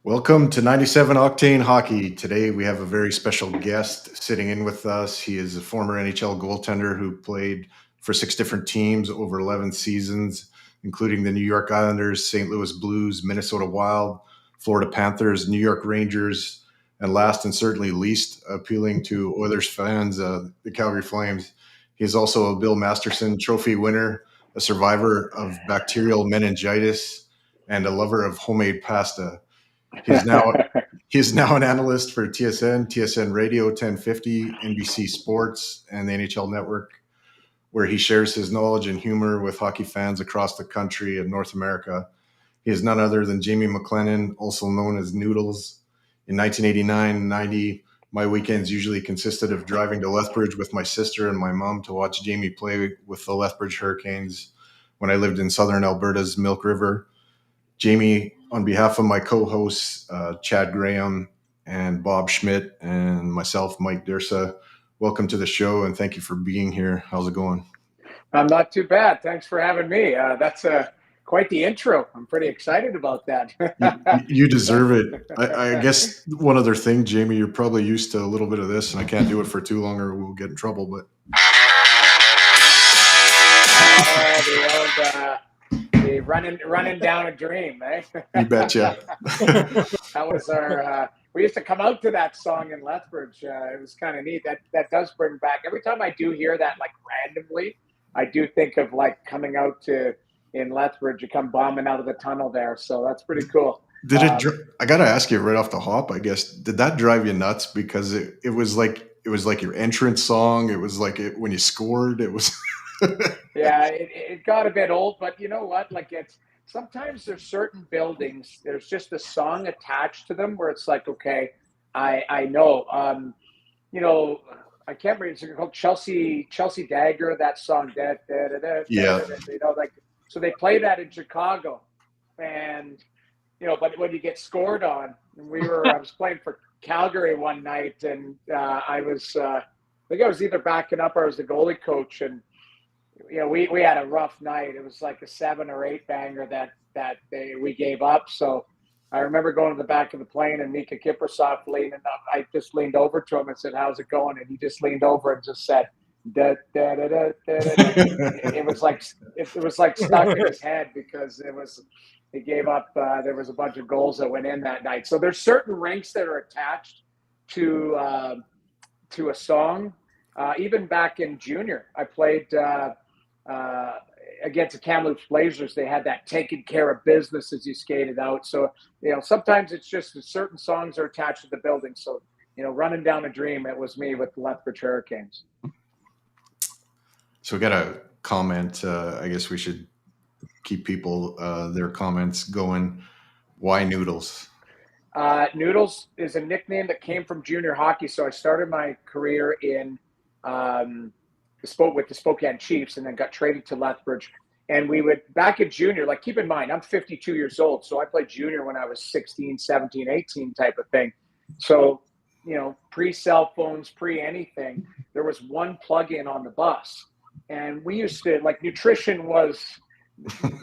Welcome to 97 Octane Hockey. Today we have a very special guest sitting in with us. He is a former NHL goaltender who played for 6 different teams over 11 seasons, including the New York Islanders, St. Louis Blues, Minnesota Wild, Florida Panthers, New York Rangers, and last and certainly least appealing to Oilers fans, the Calgary Flames. He is also a Bill Masterson Trophy winner, a survivor of bacterial meningitis, and a lover of homemade pasta. He's now an analyst for TSN Radio, 1050, NBC Sports, and the NHL Network, where he shares his knowledge and humor with hockey fans across the country and North America. He is none other than Jamie McLennan, also known as Noodles. In 1989-90, my weekends usually consisted of driving to Lethbridge with my sister and my mom to watch Jamie play with the Lethbridge Hurricanes when I lived in southern Alberta's Milk River. Jamie, on behalf of my co-hosts, Chad Graham and Bob Schmidt and myself, Mike Dirsa, welcome to the show and thank you for being here. How's it going? I'm not too bad. Thanks for having me. That's quite the intro. I'm pretty excited about that. You deserve it. I guess one other thing, Jamie, you're probably used to a little bit of this, and I can't do it for too long or we'll get in trouble. But the running down a dream, eh? You betcha. That was our. We used to come out to that song in Lethbridge. It was kind of neat. That does bring back. Every time I do hear that, like randomly, I do think of like coming out in Lethbridge. You come bombing out of the tunnel there, so that's pretty cool. Did it? I gotta ask you right off the hop. I guess did that drive you nuts because it was like your entrance song. It was like when you scored. It was. Yeah, it got a bit old, but you know what? Like sometimes there's certain buildings, there's just a song attached to them where it's like, okay, I know. I can't remember. It's called Chelsea Dagger. That song, yeah. You know, like so they play that in Chicago, and you know, but when you get scored on, and I was playing for Calgary one night, and I think I was either backing up or I was the goalie coach, and you know, we had a rough night. It was like a 7 or 8 banger that we gave up. So I remember going to the back of the plane and Mika Kiprusoff leaning up. I just leaned over to him and said, "How's it going?" And he just leaned over and just said, da, da, da, da, da, da. It was like stuck in his head because he gave up. There was a bunch of goals that went in that night. So there's certain ranks that are attached to a song. Even back in junior, I played against the Kamloops Blazers. They had that taking care of business as you skated out. So, you know, sometimes it's just that certain songs are attached to the building. So, you know, running down a dream, it was me with the Lethbridge Hurricanes. So we got a comment. I guess we should keep people, their comments going. Why Noodles? Noodles is a nickname that came from junior hockey. So I started my career in with the Spokane Chiefs and then got traded to Lethbridge. And we would, back in junior, like keep in mind, I'm 52 years old. So I played junior when I was 16, 17, 18 type of thing. So, you know, pre-cell phones, pre-anything, there was one plug-in on the bus. And we used to, like nutrition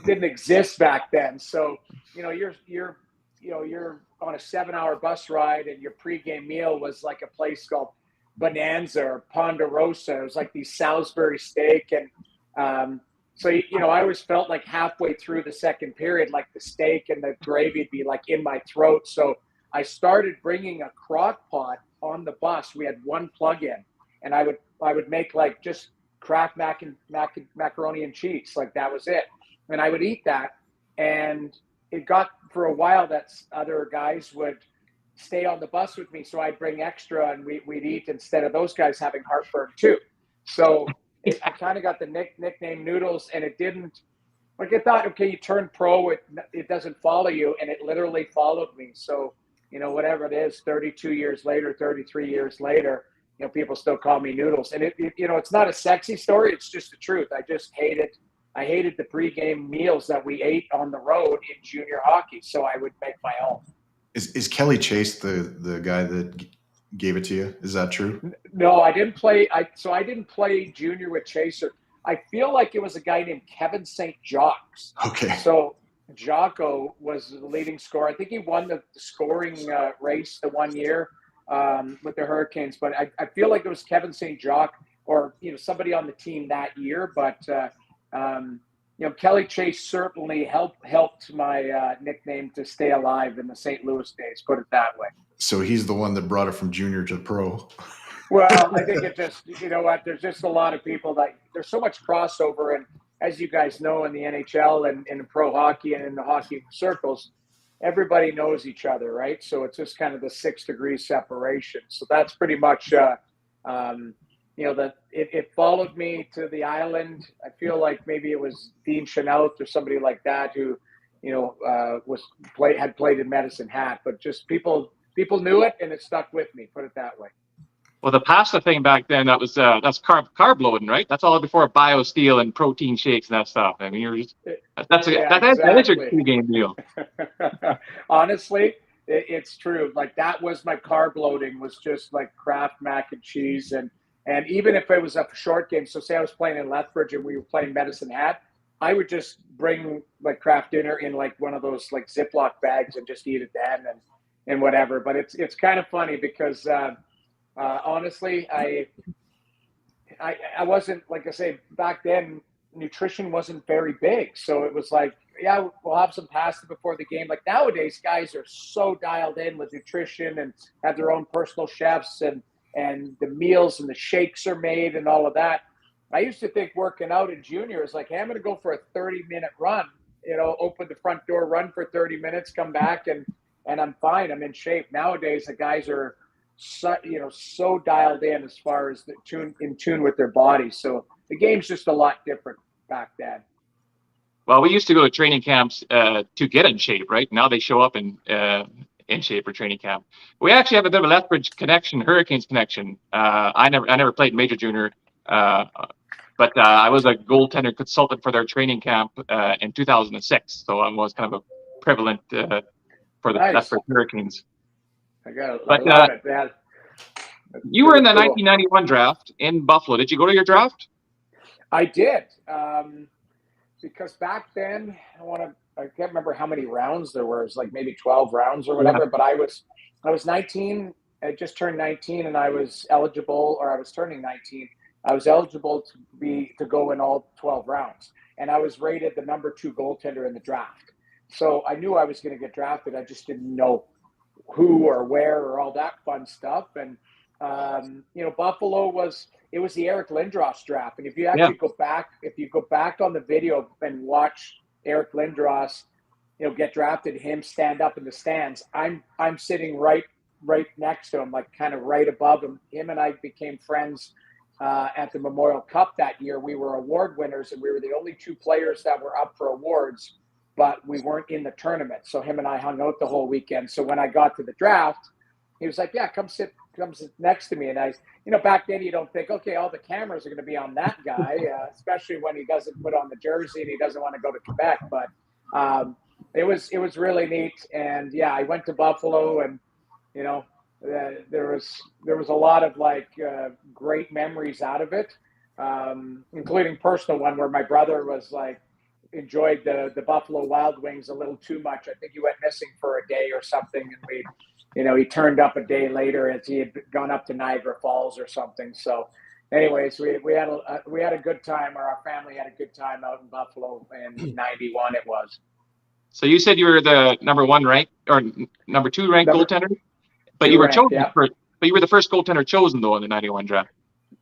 didn't exist back then. So, you know, you're you're on a 7-hour bus ride and your pregame meal was like a place called Bonanza or Ponderosa. It was like these Salisbury steak. And so, I always felt like halfway through the second period, like the steak and the gravy would be like in my throat. So I started bringing a crock pot on the bus. We had one plug-in, and I would make like just Kraft macaroni and cheese. Like that was it. And I would eat that. And it got for a while that other guys would stay on the bus with me. So I'd bring extra and we'd eat instead of those guys having heartburn too. So I kind of got the nickname Noodles, and it didn't, like I thought, okay, you turn pro, it doesn't follow you. And it literally followed me. So, whatever it is, 32 years later, 33 years later, people still call me Noodles. And it's not a sexy story. It's just the truth. I hated the pregame meals that we ate on the road in junior hockey. So I would make my own. Is Kelly Chase the guy that gave it to you? Is that true? No, I didn't play. I didn't play junior with Chaser. I feel like it was a guy named Kevin St. Jacques. Okay. So Jocko was the leading scorer. I think he won the scoring race the one year with the Hurricanes. But I feel like it was Kevin St. Jacques or somebody on the team that year. But Kelly Chase certainly helped my nickname to stay alive in the St. Louis days, put it that way. So he's the one that brought it from junior to pro. Well, I think it just, there's just a lot of people that there's so much crossover. And as you guys know, in the NHL and in pro hockey and in the hockey circles, everybody knows each other, right? So it's just kind of the 6 degree separation. So that's pretty much, it followed me to the island. I feel like maybe it was Dean Chenault or somebody like that who, had played in Medicine Hat, but just people knew it and it stuck with me, put it that way. Well, the pasta thing back then, that's carb loading, right? That's all before BioSteel and protein shakes and that stuff. I mean, that is your pregame meal. Honestly, it's true. Like that was my carb loading, was just like Kraft mac and cheese. And even if it was a short game, so say I was playing in Lethbridge and we were playing Medicine Hat, I would just bring like Kraft dinner in like one of those like Ziploc bags and just eat it then and whatever. But it's kind of funny because honestly, I wasn't, like I say, back then, nutrition wasn't very big. So it was like, yeah, we'll have some pasta before the game. Like nowadays, guys are so dialed in with nutrition and have their own personal chefs and the meals and the shakes are made and all of that. I used to think working out in junior is like, hey, I'm going to go for a 30-minute run, open the front door, run for 30 minutes, come back and I'm fine. I'm in shape. Nowadays, the guys are so dialed in as far as in tune with their body. So the game's just a lot different back then. Well, we used to go to training camps to get in shape, right? Now they show up in shape for training camp. We actually have a bit of a Lethbridge connection, Hurricanes connection. I never played major junior, but I was a goaltender consultant for their training camp in 2006. So I was kind of a prevalent for the Lethbridge Hurricanes. I love it, man. You were in the 1991 draft in Buffalo. Did you go to your draft? I did, because back then I can't remember how many rounds there were. It was like maybe 12 rounds or whatever. Yeah. But I was 19. I just turned 19, and I was eligible, or I was turning 19. I was eligible to go in all 12 rounds, and I was rated the number 2 goaltender in the draft. So I knew I was going to get drafted. I just didn't know who or where or all that fun stuff. And Buffalo was the Eric Lindros draft. And if you actually go back on the video and watch Eric Lindros, get drafted, him stand up in the stands, I'm sitting right next to him, like kind of right above him. Him and I became friends at the Memorial Cup that year. We were award winners, and we were the only 2 players that were up for awards, but we weren't in the tournament. So him and I hung out the whole weekend. So when I got to the draft, he was like, yeah, come sit next to me. And I, back then you don't think, okay, all the cameras are going to be on that guy, especially when he doesn't put on the jersey and he doesn't want to go to Quebec. But it was really neat. And yeah, I went to Buffalo, and, there was a lot of great memories out of it, including personal one where my brother was like, enjoyed the Buffalo Wild Wings a little too much. I think he went missing for a day or something, and he turned up a day later as he had gone up to Niagara Falls or something. So, anyways, we had a good time, or our family had a good time out in Buffalo in '91. It was. So you said you were the number 1 ranked or number 2 ranked goaltender, but you were chosen first. But you were the first goaltender chosen though in the '91 draft.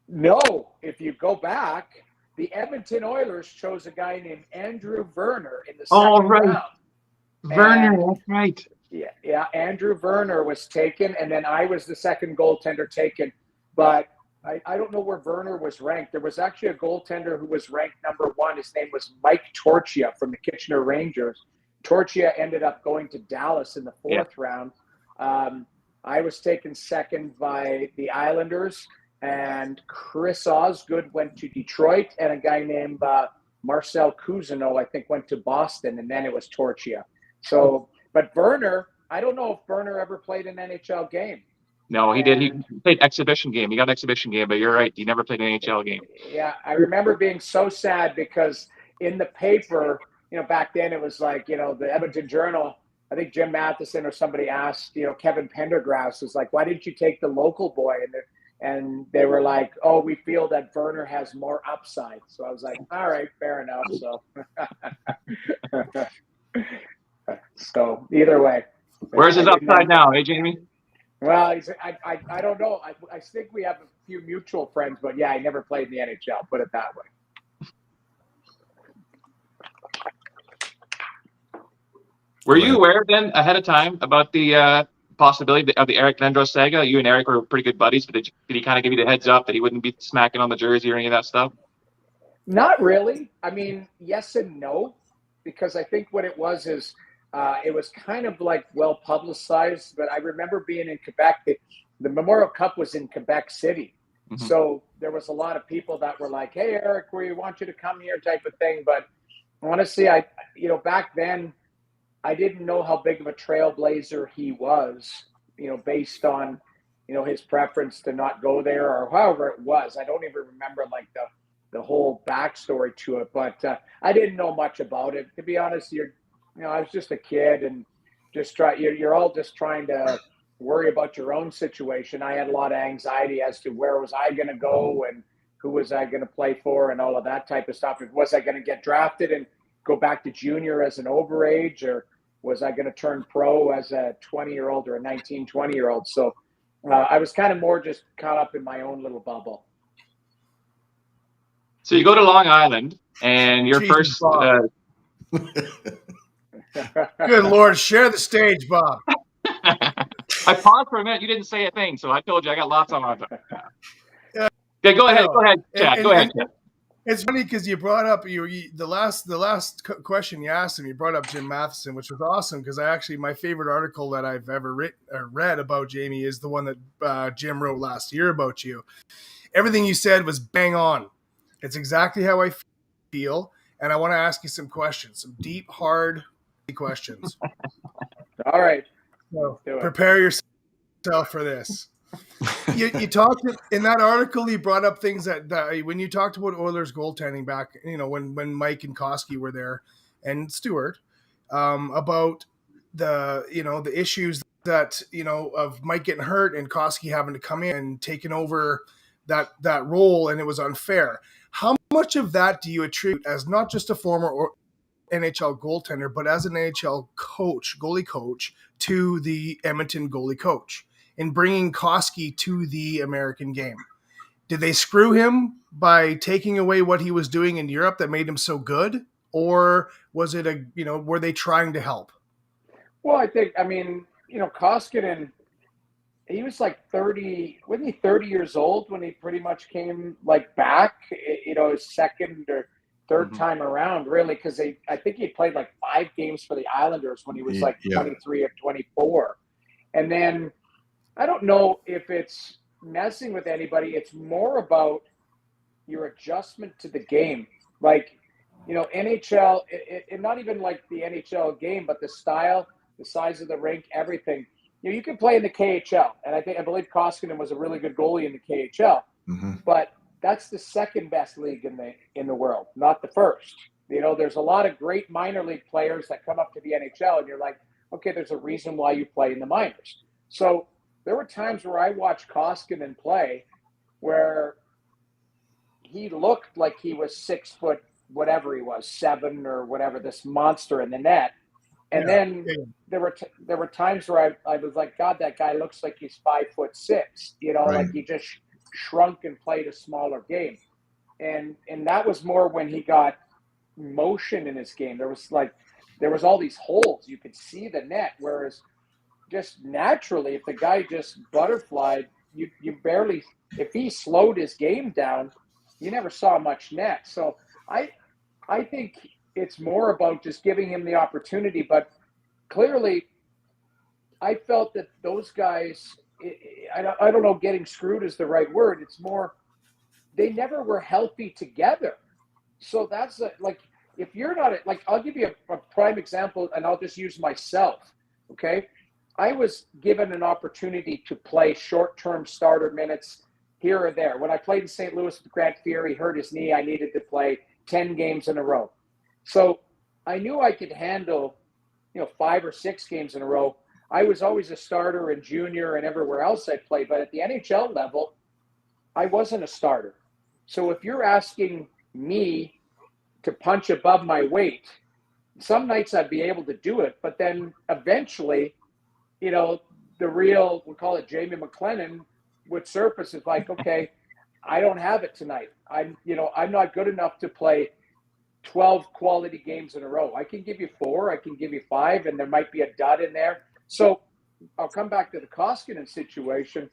No, if you go back, the Edmonton Oilers chose a guy named Andrew Werner in the second round. Werner, that's right. Yeah, Andrew Werner was taken, and then I was the second goaltender taken. But I don't know where Werner was ranked. There was actually a goaltender who was ranked number 1. His name was Mike Torchia from the Kitchener Rangers. Torchia ended up going to Dallas in the 4th round. I was taken second by the Islanders, and Chris Osgood went to Detroit, and a guy named Marcel Cousineau, I think, went to Boston, and then it was Torchia. So, but Werner, I don't know if Werner ever played an NHL game. No, he did. He played exhibition game. He got an exhibition game, but you're right. He never played an NHL game. Yeah, I remember being so sad because in the paper, back then it was like, the Edmonton Journal, I think Jim Matheson or somebody asked, Kevin Pendergrass was like, why didn't you take the local boy? And they were like, oh, we feel that Werner has more upside. So I was like, all right, fair enough. So either way. Where's his upside now, Jamie? Well, I don't know. I think we have a few mutual friends, but yeah, I never played in the NHL, put it that way. Were you aware then ahead of time about the possibility of the Eric Lindros saga? You and Eric were pretty good buddies, but did he kind of give you the heads up that he wouldn't be smacking on the jersey or any of that stuff? Not really. I mean, yes and no, because I think what it was is it was kind of like well publicized, but I remember being in Quebec. The Memorial Cup was in Quebec City. Mm-hmm. So there was a lot of people that were like, hey, Eric, we want you to come here type of thing. But honestly, back then, I didn't know how big of a trailblazer he was, based on, his preference to not go there or however it was. I don't even remember like the whole backstory to it, but I didn't know much about it. To be honest, I was just a kid and you're all just trying to worry about your own situation. I had a lot of anxiety as to where was I going to go and who was I going to play for and all of that type of stuff. Was I going to get drafted and go back to junior as an overage, or was I going to turn pro as a 20-year-old or a 19, 20-year-old? So I was kind of more just caught up in my own little bubble. So you go to Long Island and your first... Good Lord, share the stage, Bob. I paused for a minute. You didn't say a thing, so I told you I got lots on my... Okay, go ahead, Chad. Go ahead, Chad. It's funny because you brought up the last question you asked him. You brought up Jim Matheson, which was awesome because my favorite article that I've ever read about Jamie is the one that Jim wrote last year about you. Everything you said was bang on. It's exactly how I feel, and I want to ask you some questions, some deep, hard questions. All right, so prepare yourself for this. You talked in that article. You brought up things that when you talked about Oilers goaltending back, when Mike and Koski were there, and Stewart, about the issues that of Mike getting hurt and Koski having to come in and taking over that role, and it was unfair. How much of that do you attribute as not just a former NHL goaltender, but as an NHL coach, goalie coach, to the Edmonton goalie coach in bringing Koski to the American game? Did they screw him by taking away what he was doing in Europe that made him so good? Or was it were they trying to help? Well, I think, Koskinen, he was like 30, wasn't he 30 years old when he pretty much came back, his second or third time around, really, because I think he played 5 games for the Islanders when he was 23 or 24. And then I don't know if it's messing with anybody. It's more about your adjustment to the game. NHL, it not even the NHL game, but the style, the size of the rink, everything. You can play in the KHL, and I believe Koskinen was a really good goalie in the KHL, but that's the second best league in the world, not the first. You know, there's a lot of great minor league players that come up to the NHL, and you're like, okay, there's a reason why you play in the minors. So there were times where I watched Koskinen play where he looked like he was 6 foot, whatever he was, 7 or whatever, this monster in the net. And then there were times where I was like, God, that guy looks like he's 5'6", you know, like he just shrunk and played a smaller game. And that was more when he got motion in his game. There was all these holes. You could see the net, whereas just naturally, if the guy just butterflied, you barely, if he slowed his game down, you never saw much net. So I think it's more about just giving him the opportunity. But clearly, I felt that those guys, I don't know, getting screwed is the right word. It's more, they never were healthy together. So that's like, if you're not, like, I'll give you a prime example, and I'll just use myself, okay? I was given an opportunity to play short-term starter minutes here or there. When I played in St. Louis with Grant Fury, hurt his knee, I needed to play 10 games in a row. So I knew I could handle, 5 or 6 games in a row. I was always a starter in junior and everywhere else I played, but at the NHL level, I wasn't a starter. So if you're asking me to punch above my weight, some nights I'd be able to do it, but then eventually, the real, we'll call it Jamie McLennan, would surface. It's like, okay, I don't have it tonight. I'm not good enough to play 12 quality games in a row. I can give you 4, I can give you 5, and there might be a dud in there. So I'll come back to the Koskinen situation.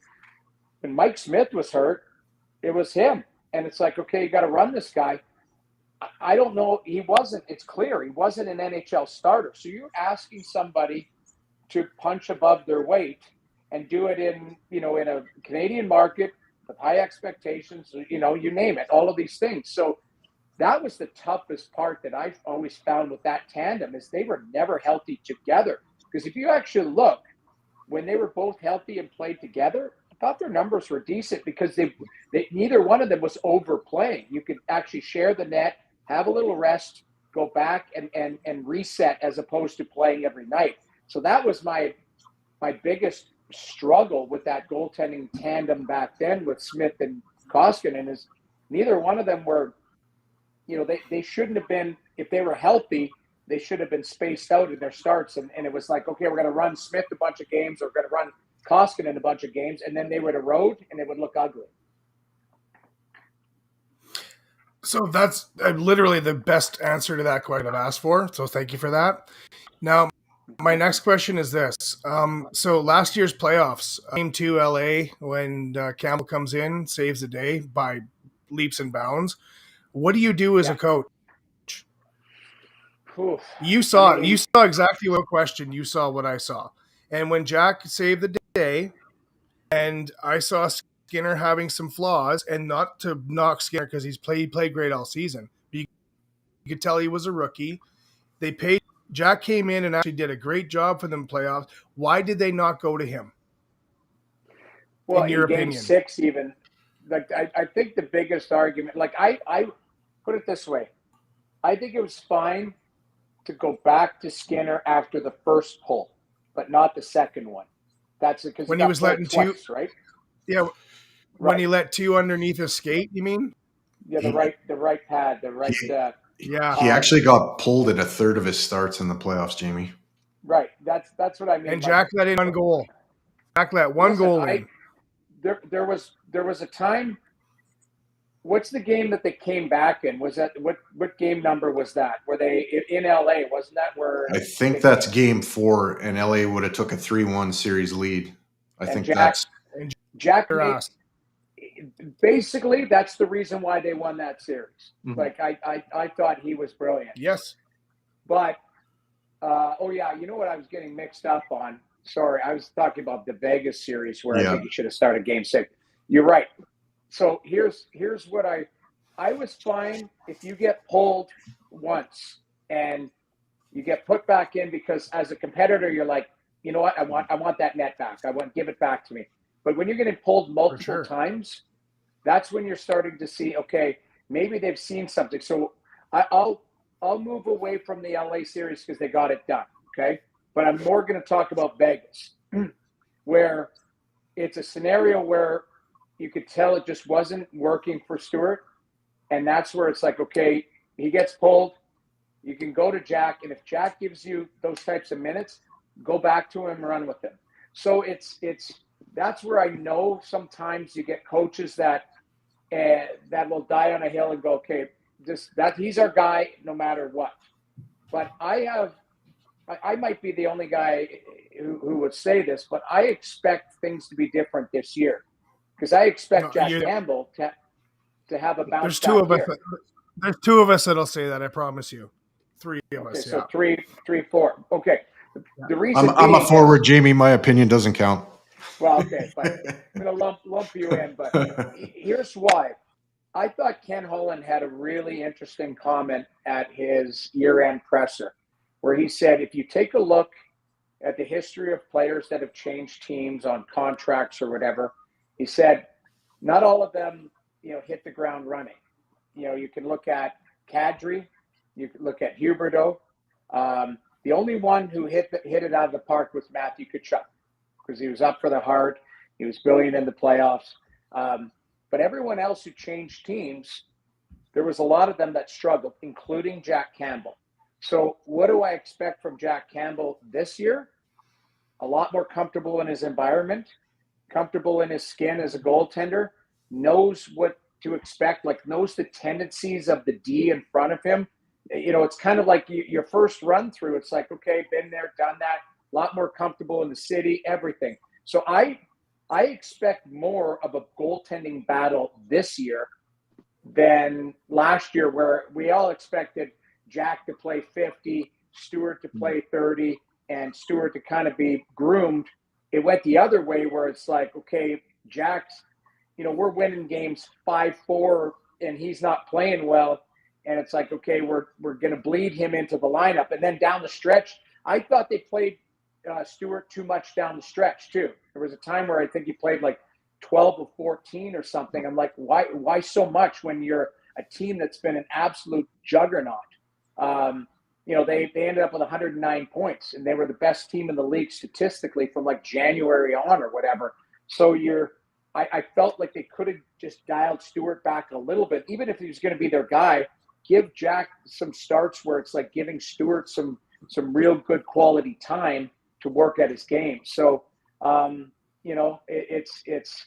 When Mike Smith was hurt, it was him. And it's like, okay, you got to run this guy. I don't know. It's clear he wasn't an NHL starter. So you're asking somebody to punch above their weight and do it in a Canadian market with high expectations, you name it, all of these things. So that was the toughest part that I've always found with that tandem, is they were never healthy together. Because if you actually look, when they were both healthy and played together, I thought their numbers were decent because they neither one of them was overplaying. You could actually share the net, have a little rest, go back and reset, as opposed to playing every night. So that was my biggest struggle with that goaltending tandem back then with Smith and Koskinen, is neither one of them were, they shouldn't have been, if they were healthy, they should have been spaced out in their starts. And it was like, okay, we're going to run Smith a bunch of games, or we're going to run Koskinen a bunch of games, and then they would erode and it would look ugly. So that's literally the best answer to that question I've asked for. So thank you for that. Now, my next question is this. So last year's playoffs, came to LA when Campbell comes in, saves the day by leaps and bounds. What do you do as a coach? Oof. You saw exactly what question you saw, what I saw. And when Jack saved the day, and I saw Skinner having some flaws, and not to knock Skinner because he played great all season. But you could tell he was a rookie. Jack came in and actually did a great job for them in playoffs. Why did they not go to him? Well, in your Game opinion? 6 even, like I think the biggest argument, like I put it this way, I think it was fine to go back to Skinner after the first pull, but not the second one. That's because when he was letting twice, 2, right? Yeah, right. When he let 2 underneath his skate, you mean? Yeah, the right pad, the right. Yeah, he actually got pulled in a third of his starts in the playoffs, Jamie. Right, that's what I mean. And Jack let in 1 goal. Jack let 1 goal in. There was a time. What's the game that they came back in? Was that what game number was that? Were they in LA? Wasn't that where? I think that's Game 4, and LA would have took a 3-1 series lead. Jack basically, that's the reason why they won that series. Mm-hmm. Like I thought he was brilliant. Yes, but you know what I was getting mixed up on? Sorry, I was talking about the Vegas series where I think he should have started Game 6. You're right. So here's what I was fine if you get pulled once and you get put back in, because as a competitor you're like, you know what, I want that net back. Give it back to me. But when you're getting pulled multiple times, that's when you're starting to see, okay, maybe they've seen something. So I'll move away from the LA series because they got it done. Okay. But I'm more going to talk about Vegas, where it's a scenario where you could tell it just wasn't working for Stewart. And that's where it's like, okay, he gets pulled. You can go to Jack. And if Jack gives you those types of minutes, go back to him and run with him. So that's where I know sometimes you get coaches that will die on a hill and go, okay, he's our guy no matter what. But I might be the only guy who would say this, but I expect things to be different this year because I expect Jack Campbell to have a bounce back year. There's two of us that'll say that. I promise you. Three of us. So three, 4. Okay. The reason I'm a forward, Jamie. My opinion doesn't count. Well, okay, but I'm going to lump you in. But here's why. I thought Ken Holland had a really interesting comment at his year-end presser, where he said, if you take a look at the history of players that have changed teams on contracts or whatever, he said, not all of them, hit the ground running. You can look at Kadri, you can look at Huberdeau. The only one who hit it out of the park was Matthew Tkachuk because he was up for the Hart. He was brilliant in the playoffs. But everyone else who changed teams, there was a lot of them that struggled, including Jack Campbell. So what do I expect from Jack Campbell this year? A lot more comfortable in his environment, comfortable in his skin as a goaltender, knows what to expect, knows the tendencies of the D in front of him. It's kind of like your first run through. It's like, okay, been there, done that, a lot more comfortable in the city, everything. So I expect more of a goaltending battle this year than last year, where we all expected Jack to play 50, Stewart to play 30, and Stewart to kind of be groomed. It went the other way where it's like, okay, Jack's, we're winning games 5-4 and he's not playing well. And it's like, okay, we're going to bleed him into the lineup. And then down the stretch, I thought they played Stewart too much down the stretch too. There was a time where I think he played like 12 of 14 or something. I'm like, why so much when you're a team that's been an absolute juggernaut? They ended up with 109 points, and they were the best team in the league statistically from like January on or whatever. So I felt like they could have just dialed Stewart back a little bit, even if he was going to be their guy. Give Jack some starts where it's like giving Stewart some real good quality time to work at his game. So it's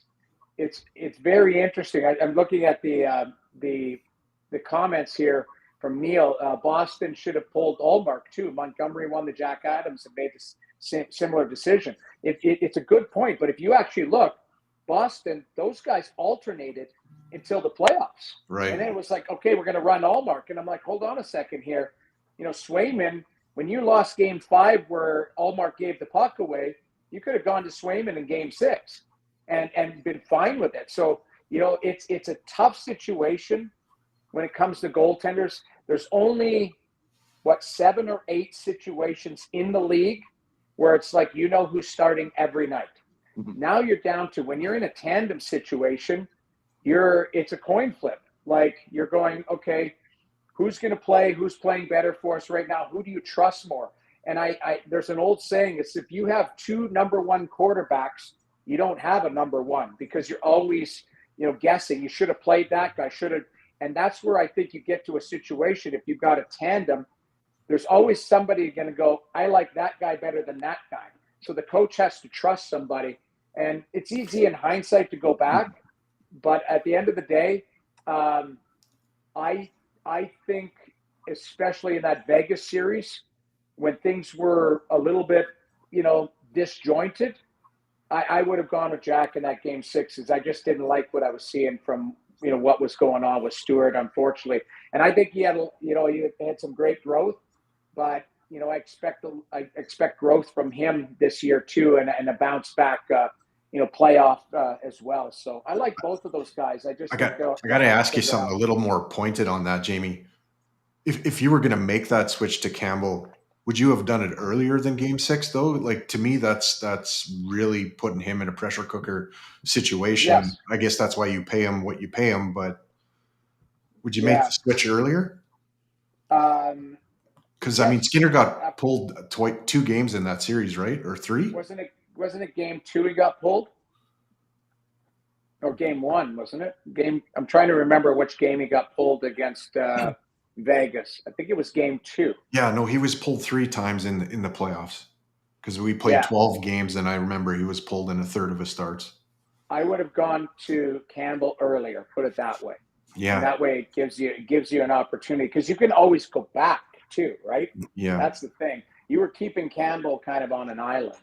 very interesting. I'm looking at the comments here from Neil. Boston should have pulled Ullmark too. Montgomery won the Jack Adams and made a similar decision. It's a good point, but if you actually look, Boston, those guys alternated until the playoffs. Right. And then it was like, okay, we're going to run Ullmark. And I'm like, hold on a second here. Swayman, when you lost game 5 where Ullmark gave the puck away, you could have gone to Swayman in game 6 and been fine with it. So, it's a tough situation when it comes to goaltenders. There's only, 7 or 8 situations in the league where it's like, who's starting every night. Mm-hmm. Now you're down to, when you're in a tandem situation, it's a coin flip. Like, you're going, okay, who's going to play? Who's playing better for us right now? Who do you trust more? And there's an old saying, it's if you have 2 number 1 quarterbacks, you don't have a number 1 because you're always, guessing. You should have played that guy, should have. And that's where I think you get to a situation. If you've got a tandem, there's always somebody going to go, I like that guy better than that guy. So the coach has to trust somebody. And it's easy in hindsight to go back. But at the end of the day, I think, especially in that Vegas series, when things were a little bit, disjointed, I would have gone with Jack in that game 6, because I just didn't like what I was seeing from, what was going on with Stewart, unfortunately. And I think he had some great growth, but, I expect growth from him this year too, and a bounce back, playoff as well. So I like both of those guys. I got to ask you something a little more pointed on that, Jamie. If you were going to make that switch to Campbell, would you have done it earlier than game 6 though? Like, to me, that's really putting him in a pressure cooker situation. Yes. I guess that's why you pay him what you pay him, but would you make the switch earlier? Because I mean, Skinner got pulled 2 games in that series, right? Or 3? Wasn't it game 2 he got pulled? Or game 1, wasn't it? I'm trying to remember which game he got pulled against Vegas. I think it was game 2. Yeah, no, he was pulled 3 times in the playoffs because we played 12 games, and I remember he was pulled in a third of his starts. I would have gone to Campbell earlier, put it that way. Yeah. And that way it gives you an opportunity because you can always go back too, right? Yeah. That's the thing. You were keeping Campbell kind of on an island.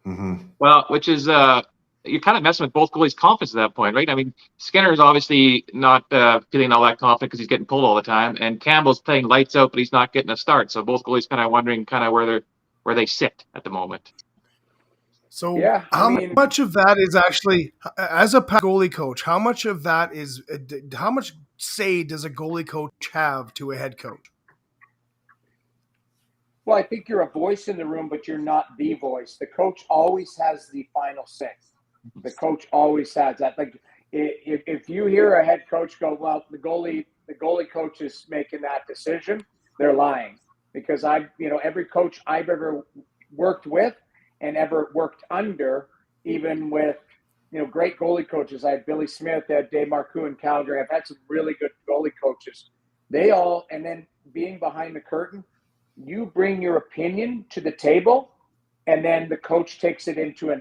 Mm-hmm. Well, which is you're kind of messing with both goalies' confidence at that point, right? I mean, Skinner is obviously not feeling all that confident because he's getting pulled all the time, and Campbell's playing lights out, but he's not getting a start. So both goalies kind of wondering kind of where they sit at the moment. So how much of that is actually, as a goalie coach, how much say does a goalie coach have to a head coach? Well, I think you're a voice in the room, but you're not the voice. The coach always has the final say. The coach always has that. Like if you hear a head coach go, well, the goalie coach is making that decision, they're lying. Because every coach I've ever worked with and ever worked under, even with, great goalie coaches. I had Billy Smith, I had Dave Marcoux in Calgary. I've had some really good goalie coaches. And then being behind the curtain, you bring your opinion to the table, and then the coach takes it into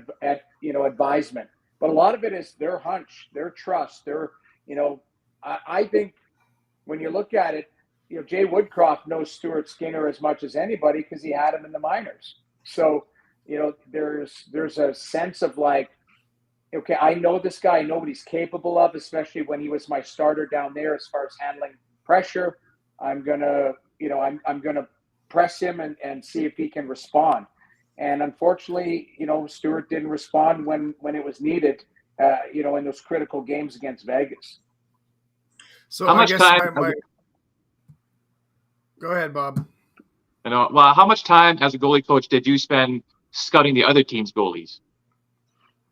advisement. But a lot of it is their hunch, their trust, I think when you look at it, Jay Woodcroft knows Stuart Skinner as much as anybody because he had him in the minors. So, there's a sense of like, okay, I know this guy, I know what he's capable of, especially when he was my starter down there as far as handling pressure. I'm gonna press him and see if he can respond. And unfortunately, Stuart didn't respond when it was needed, in those critical games against Vegas. So how much time? Go ahead, Bob. How much time as a goalie coach did you spend scouting the other team's goalies?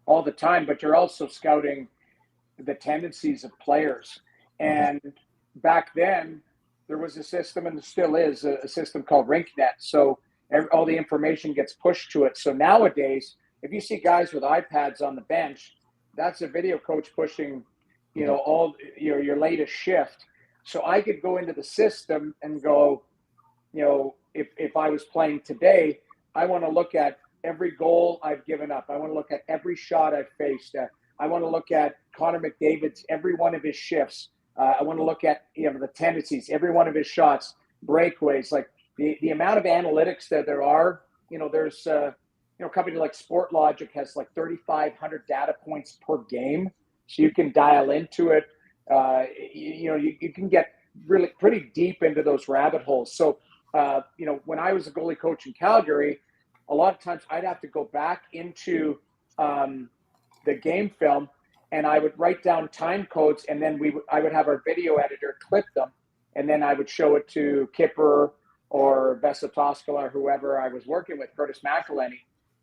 All the time, but you're also scouting the tendencies of players. And back then, there was a system, and there still is a system called RinkNet. So all the information gets pushed to it. So nowadays, if you see guys with iPads on the bench, that's a video coach pushing, all your latest shift. So I could go into the system and go, if I was playing today, I want to look at every goal I've given up. I want to look at every shot I've faced. I want to look at Connor McDavid's, every one of his shifts. I want to look at the tendencies, every one of his shots, breakaways, like the amount of analytics that there are. There's a company like SportLogic has like 3,500 data points per game, so you can dial into it. You can get really pretty deep into those rabbit holes. So when I was a goalie coach in Calgary, a lot of times I'd have to go back into the game film, and I would write down time codes, and then I would have our video editor clip them, and then I would show it to Kipper or Vesa Toskala or whoever I was working with, Curtis McElhenney,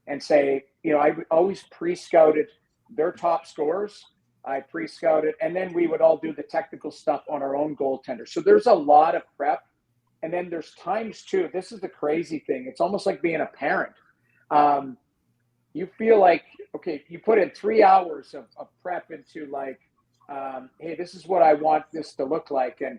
and say, I always pre-scouted their top scorers. I pre-scouted, and then we would all do the technical stuff on our own goaltender. So there's a lot of prep. And then there's times too, this is the crazy thing. It's almost like being a parent. You feel like, okay, you put in 3 hours of prep into like, hey, this is what I want this to look like. And,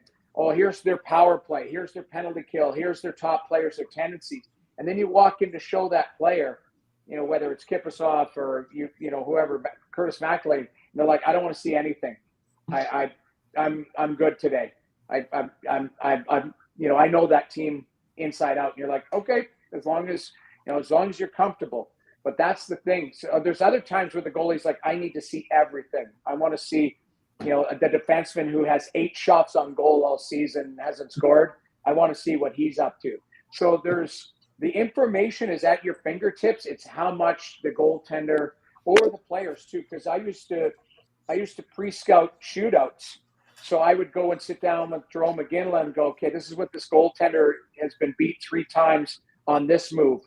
here's their power play. Here's their penalty kill. Here's their top players, their tendencies. And then you walk in to show that player, whether it's Kiprusoff or, whoever, Curtis McElhenney, they're like, I don't want to see anything. I'm good today. I know that team inside out. And you're like, okay, as long as you're comfortable. But that's the thing. So there's other times where the goalie's like, I need to see everything. I want to see, the defenseman who has 8 shots on goal all season hasn't scored. I want to see what he's up to. So the information is at your fingertips. It's how much the goaltender or the players too, because I used to pre-scout shootouts. So I would go and sit down with Jerome McGinley and go, okay, this is what this goaltender has been beat 3 times on this move.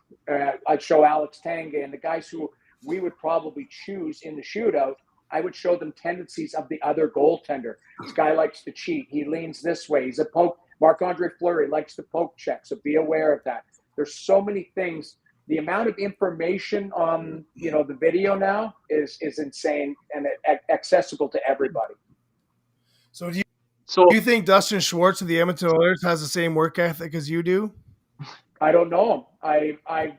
I'd show Alex Tanga and the guys who we would probably choose in the shootout. I would show them tendencies of the other goaltender. This guy likes to cheat. He leans this way. He's a poke. Marc-Andre Fleury likes to poke check, so be aware of that. There's so many things. The amount of information on, the video now is insane and accessible to everybody. So do you think Dustin Schwartz of the Edmonton Oilers has the same work ethic as you do? I don't know him. I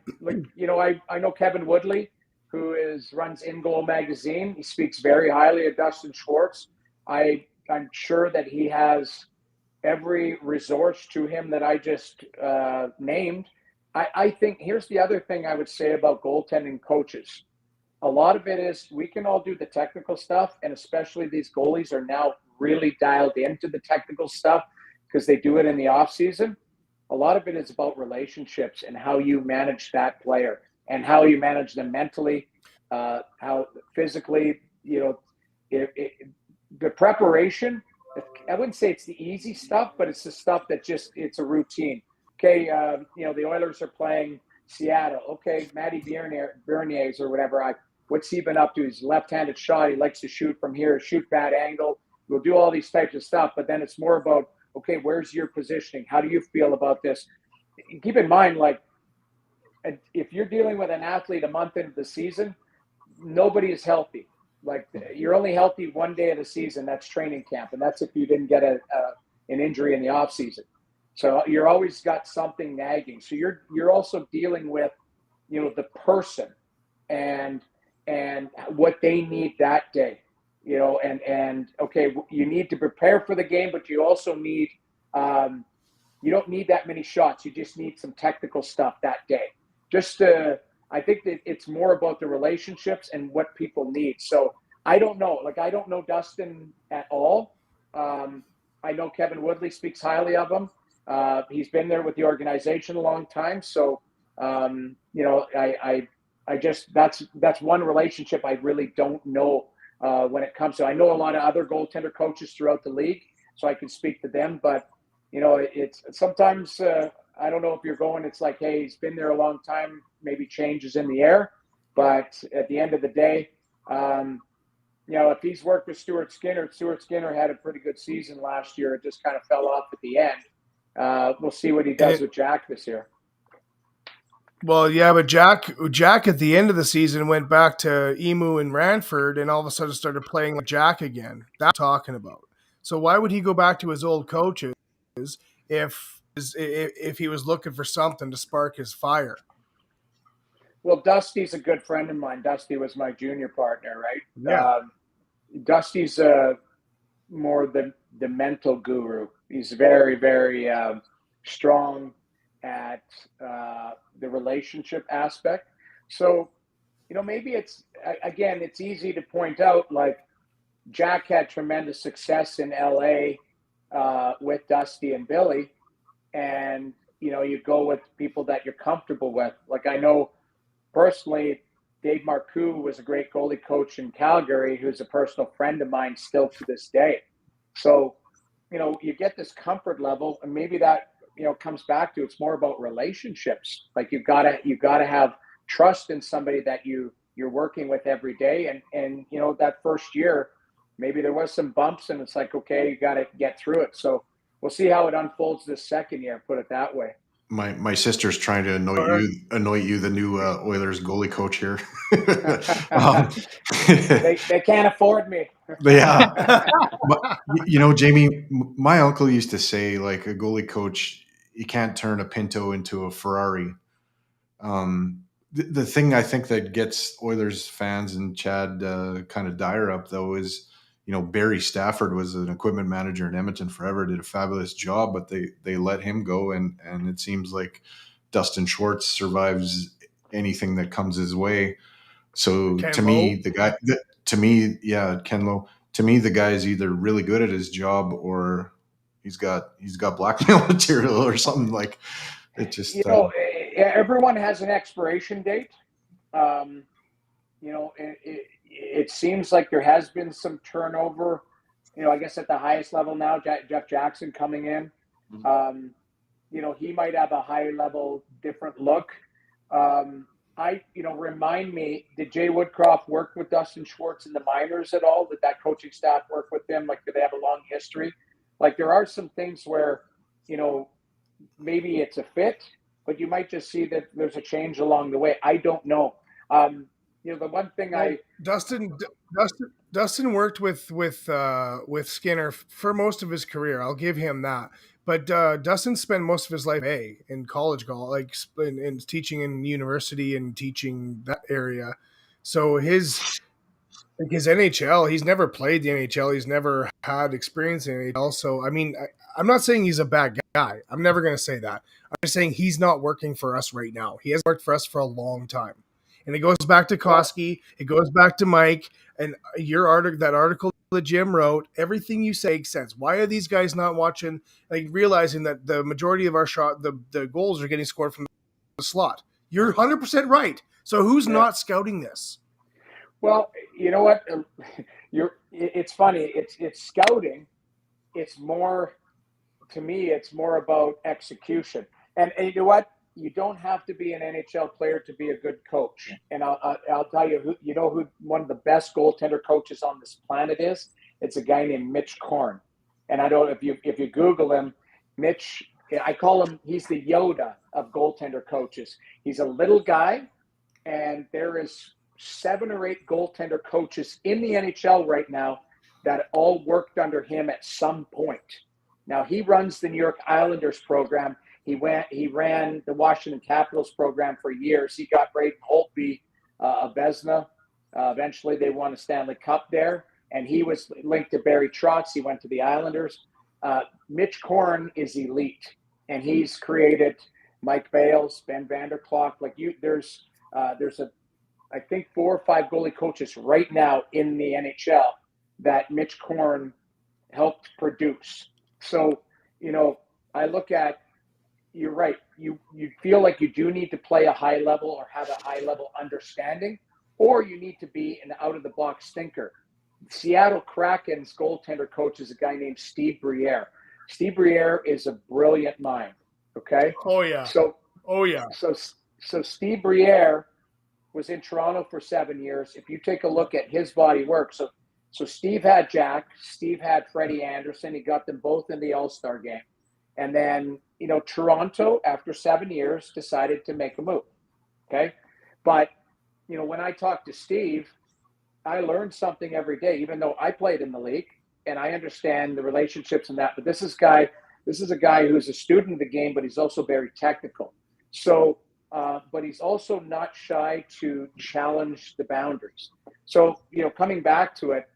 know Kevin Woodley, who runs In Goal magazine. He speaks very highly of Dustin Schwartz. I'm sure that he has every resource to him that I just named. I think here's the other thing I would say about goaltending coaches. A lot of it is we can all do the technical stuff, and especially these goalies are now really dialed into the technical stuff because they do it in the off season. A lot of it is about relationships and how you manage that player and how you manage them mentally, how physically, the preparation. I wouldn't say it's the easy stuff, but it's the stuff that it's a routine. Okay, the Oilers are playing Seattle. Okay, Matty Bernier's or whatever. What's he been up to? He's a left-handed shot. He likes to shoot from here, shoot bad angle. We'll do all these types of stuff, but then it's more about, okay, where's your positioning? How do you feel about this? Keep in mind, like, if you're dealing with an athlete a month into the season, nobody is healthy. Like, you're only healthy one day of the season. That's training camp, and that's if you didn't get an injury in the off season. So you're always got something nagging. So you're also dealing with, the person and what they need that day. And okay, you need to prepare for the game, but you also need, you don't need that many shots. You just need some technical stuff that day. I think that it's more about the relationships and what people need. So I don't know. Like, I don't know Dustin at all. I know Kevin Woodley speaks highly of him. He's been there with the organization a long time. So, I just, that's one relationship I really don't know when it comes to. I know a lot of other goaltender coaches throughout the league, so I can speak to them. But, it's sometimes, I don't know if you're going, it's like, hey, he's been there a long time, maybe change is in the air. But at the end of the day, if he's worked with Stuart Skinner had a pretty good season last year. It just kind of fell off at the end. We'll see what he does with Jack this year. Well, yeah, but Jack at the end of the season went back to Emu and Ranford and all of a sudden started playing like Jack again. That's what I'm talking about. So why would he go back to his old coaches if he was looking for something to spark his fire? Well, Dusty's a good friend of mine. Dusty was my junior partner, right? Yeah. Dusty's more the mental guru. He's very, very strong at the relationship aspect. So, maybe it's easy to point out, like, Jack had tremendous success in LA with Dusty and Billy. And, you go with people that you're comfortable with. Like, I know personally, Dave Marcoux was a great goalie coach in Calgary, who's a personal friend of mine still to this day. So, you get this comfort level, and maybe that, comes back to, it's more about relationships. Like, you've got to have trust in somebody that you're working with every day. And that first year, maybe there was some bumps, and it's like, okay, you got to get through it. So we'll see how it unfolds this second year, put it that way. My sister's trying to anoint you the new Oilers goalie coach here. They can't afford me. Yeah. But, Jamie, my uncle used to say, like, a goalie coach, you can't turn a Pinto into a Ferrari. The thing I think that gets Oilers fans and Chad kind of dire up, though, is, Barry Stafford was an equipment manager in Edmonton forever, did a fabulous job, but they let him go. And it seems like Dustin Schwartz survives anything that comes his way. So Ken to Lowe? me, Ken Lowe, to me, the guy is either really good at his job or he's got blackmail material or something. Like, it just, everyone has an expiration date. It seems like there has been some turnover, I guess at the highest level now, Jeff Jackson coming in. He might have a high level, different look. Remind me, did Jay Woodcroft work with Dustin Schwartz in the minors at all? Did that coaching staff work with him? Like, do they have a long history? Like, there are some things where, maybe it's a fit, but you might just see that there's a change along the way. I don't know. The one thing Dustin worked with Skinner for most of his career. I'll give him that. But Dustin spent most of his life in college golf, like in teaching in university and teaching that area. So his NHL, he's never played the NHL. He's never had experience in NHL. So, I mean, I'm not saying he's a bad guy. I'm never going to say that. I'm just saying he's not working for us right now. He hasn't worked for us for a long time. And it goes back to Koski. It goes back to Mike. And that article that Jim wrote, everything you say makes sense. Why are these guys not watching, like realizing that the majority of our the goals are getting scored from the slot? You're 100% right. So who's not scouting this? Well, you know what? It's funny. It's scouting. It's more, to me, it's more about execution. And you know what? You don't have to be an NHL player to be a good coach. And I'll tell you, who one of the best goaltender coaches on this planet is? It's a guy named Mitch Korn. And I don't, if you Google him, Mitch, I call him, he's the Yoda of goaltender coaches. He's a little guy, and there is 7 or 8 goaltender coaches in the NHL right now that all worked under him at some point. Now he runs the New York Islanders program. He ran the Washington Capitals program for years. He got Braden Holtby a Vezina. Eventually they won a Stanley Cup there, and he was linked to Barry Trotz. He went to the Islanders. Mitch Korn is elite, and he's created Mike Bales, Ben Vanderklok. There's I think 4 or 5 goalie coaches right now in the NHL that Mitch Korn helped produce. So, I look at, you're right. You feel like you do need to play a high level or have a high level understanding, or you need to be an out of the box thinker. Seattle Kraken's goaltender coach is a guy named Steve Briere. Steve Briere is a brilliant mind. Okay. Oh yeah. So Steve Briere was in Toronto for 7 years. If you take a look at his body work, so Steve had Jack, Steve had Freddie Anderson. He got them both in the All-Star game. And then, Toronto, after 7 years, decided to make a move. Okay. But, when I talk to Steve, I learned something every day, even though I played in the league and I understand the relationships and that. But this is a guy who's a student of the game, but he's also very technical. So, but he's also not shy to challenge the boundaries. So, coming back to it,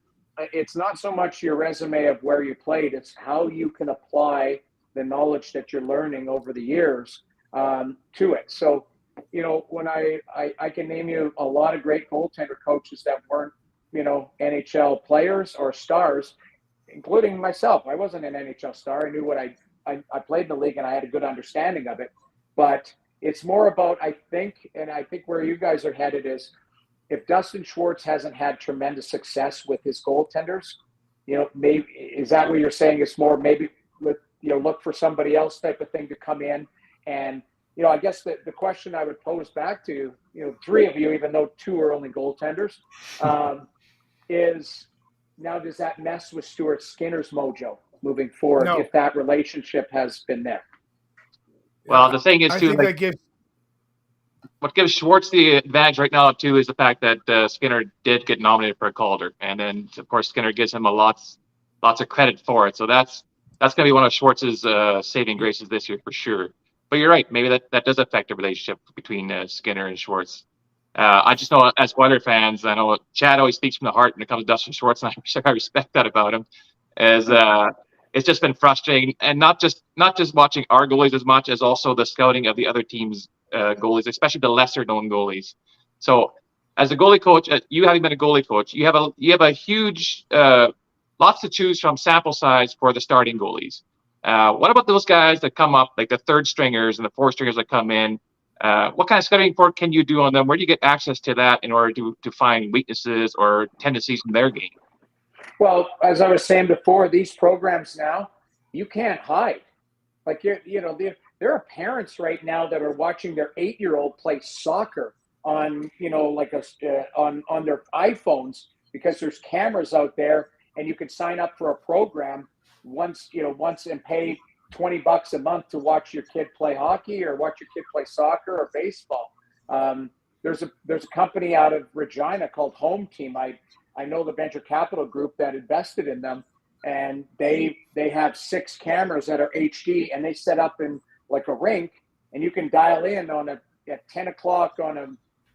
it's not so much your resume of where you played, it's how you can apply the knowledge that you're learning over the years to it. So, when I can name you a lot of great goaltender coaches that weren't, NHL players or stars, including myself. I wasn't an NHL star. I knew what I played in the league and I had a good understanding of it. But it's more about, I think where you guys are headed is, if Dustin Schwartz hasn't had tremendous success with his goaltenders, maybe, is that what you're saying? It's more maybe, look for somebody else type of thing to come in. And, I guess the question I would pose back to, 3 of you, even though 2 are only goaltenders, is now, does that mess with Stuart Skinner's mojo moving forward if that relationship has been there? Well, the thing is, too, what gives Schwartz the advantage right now, too, is the fact that Skinner did get nominated for a Calder. And then, of course, Skinner gives him lots of credit for it. So that's going to be one of Schwartz's saving graces this year for sure. But you're right. Maybe that does affect the relationship between Skinner and Schwartz. I just know, as Oilers fans, I know Chad always speaks from the heart when it comes to Dustin Schwartz, and I respect that about him. It's just been frustrating, and not just watching our goalies as much as also the scouting of the other teams' goalies, especially the lesser known goalies. So, as a goalie coach, you having been a goalie coach, you have a huge lots to choose from sample size for the starting goalies. What about those guys that come up, like the third stringers and the fourth stringers that come in? What kind of scouting report can you do on them? Where do you get access to that in order to find weaknesses or tendencies in their game? Well, as I was saying before, these programs now, you can't hide. Like, there are parents right now that are watching their 8-year-old play soccer on, on their iPhones, because there's cameras out there, and you can sign up for a program once and pay $20 a month to watch your kid play hockey or watch your kid play soccer or baseball. There's a company out of Regina called Home Team. I know the venture capital group that invested in them, and they have 6 cameras that are HD, and they set up in like a rink, and you can dial in at 10 o'clock on a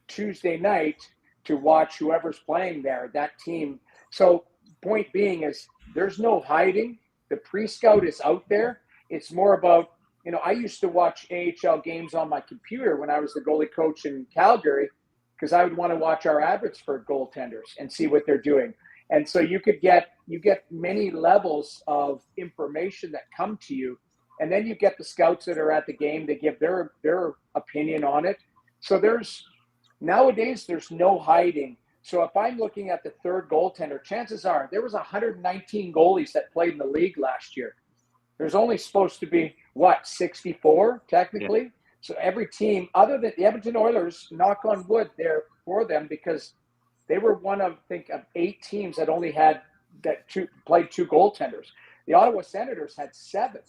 Tuesday night to watch whoever's playing there, that team. So point being is there's no hiding. The pre-scout is out there. It's more about, I used to watch AHL games on my computer when I was the goalie coach in Calgary, because I would want to watch our Abbotsford goaltenders and see what they're doing. And so you get many levels of information that come to you. And then you get the scouts that are at the game. They give their opinion on it. So nowadays there's no hiding. So if I'm looking at the third goaltender, chances are there was 119 goalies that played in the league last year. There's only supposed to be, 64 technically? Yeah. So every team, other than the Edmonton Oilers, knock on wood there for them, because they were one of, I think, of 8 teams that only played 2 goaltenders. The Ottawa Senators had 7.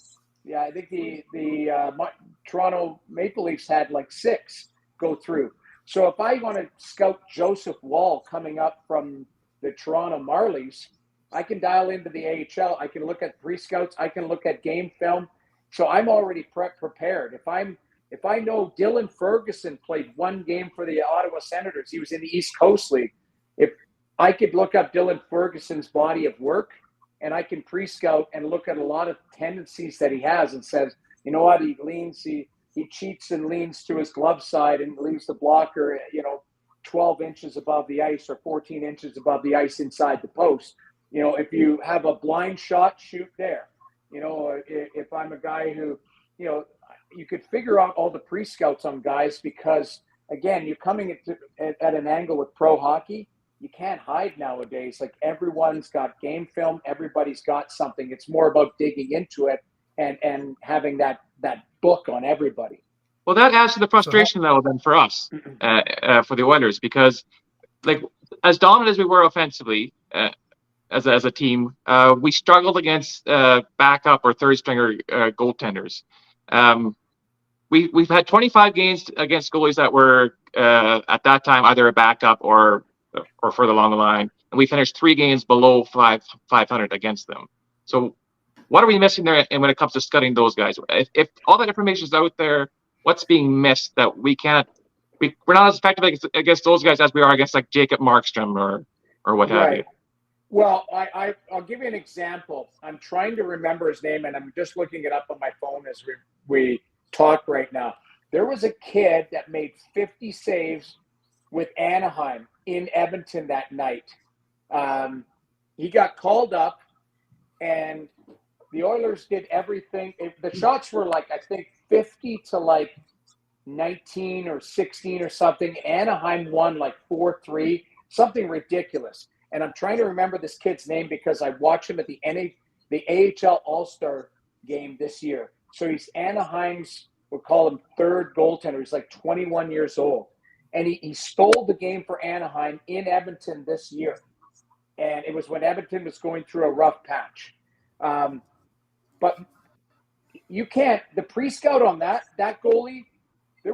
Yeah, I think the Toronto Maple Leafs had like 6 go through. So if I want to scout Joseph Wall coming up from the Toronto Marlies, I can dial into the AHL. I can look at pre-scouts. I can look at game film. So I'm already prepared. If I know Dylan Ferguson played 1 game for the Ottawa Senators, he was in the East Coast League. If I could look up Dylan Ferguson's body of work, and I can pre-scout and look at a lot of tendencies that he has and says, you know what, he cheats and leans to his glove side and leaves the blocker, 12 inches above the ice or 14 inches above the ice inside the post. If you have a blind shot, shoot there. If I'm a guy who, you could figure out all the pre-scouts on guys, because, again, you're coming at an angle with pro hockey. You can't hide nowadays. Like, everyone's got game film. Everybody's got something. It's more about digging into it and having that book on everybody. Well, that adds to the frustration, though, then for us, for the Oilers, because, like, as dominant as we were offensively, as a team, we struggled against backup or third stringer goaltenders. We've had 25 games against goalies that were at that time either a backup or further along the line, and we finished 3 games below 500 against them. So what are we missing there? And when it comes to studying those guys, if all that information is out there, what's being missed that we're not as effective against those guys as we are against, like, Jacob Markstrom or what have you? Well, I'll give you an example. I'm trying to remember his name, and I'm just looking it up on my phone as we talk right now. There was a kid that made 50 saves with Anaheim in Edmonton that night. He got called up, and the Oilers did everything. The shots were like, I think, 50 to like 19 or 16 or something. Anaheim won like 4-3, something ridiculous. And I'm trying to remember this kid's name because I watched him at the AHL All-Star game this year. So he's Anaheim's, we'll call him third goaltender. He's like 21 years old. And he stole the game for Anaheim in Edmonton this year. And it was when Edmonton was going through a rough patch. But you can't, the pre-scout on that goalie, they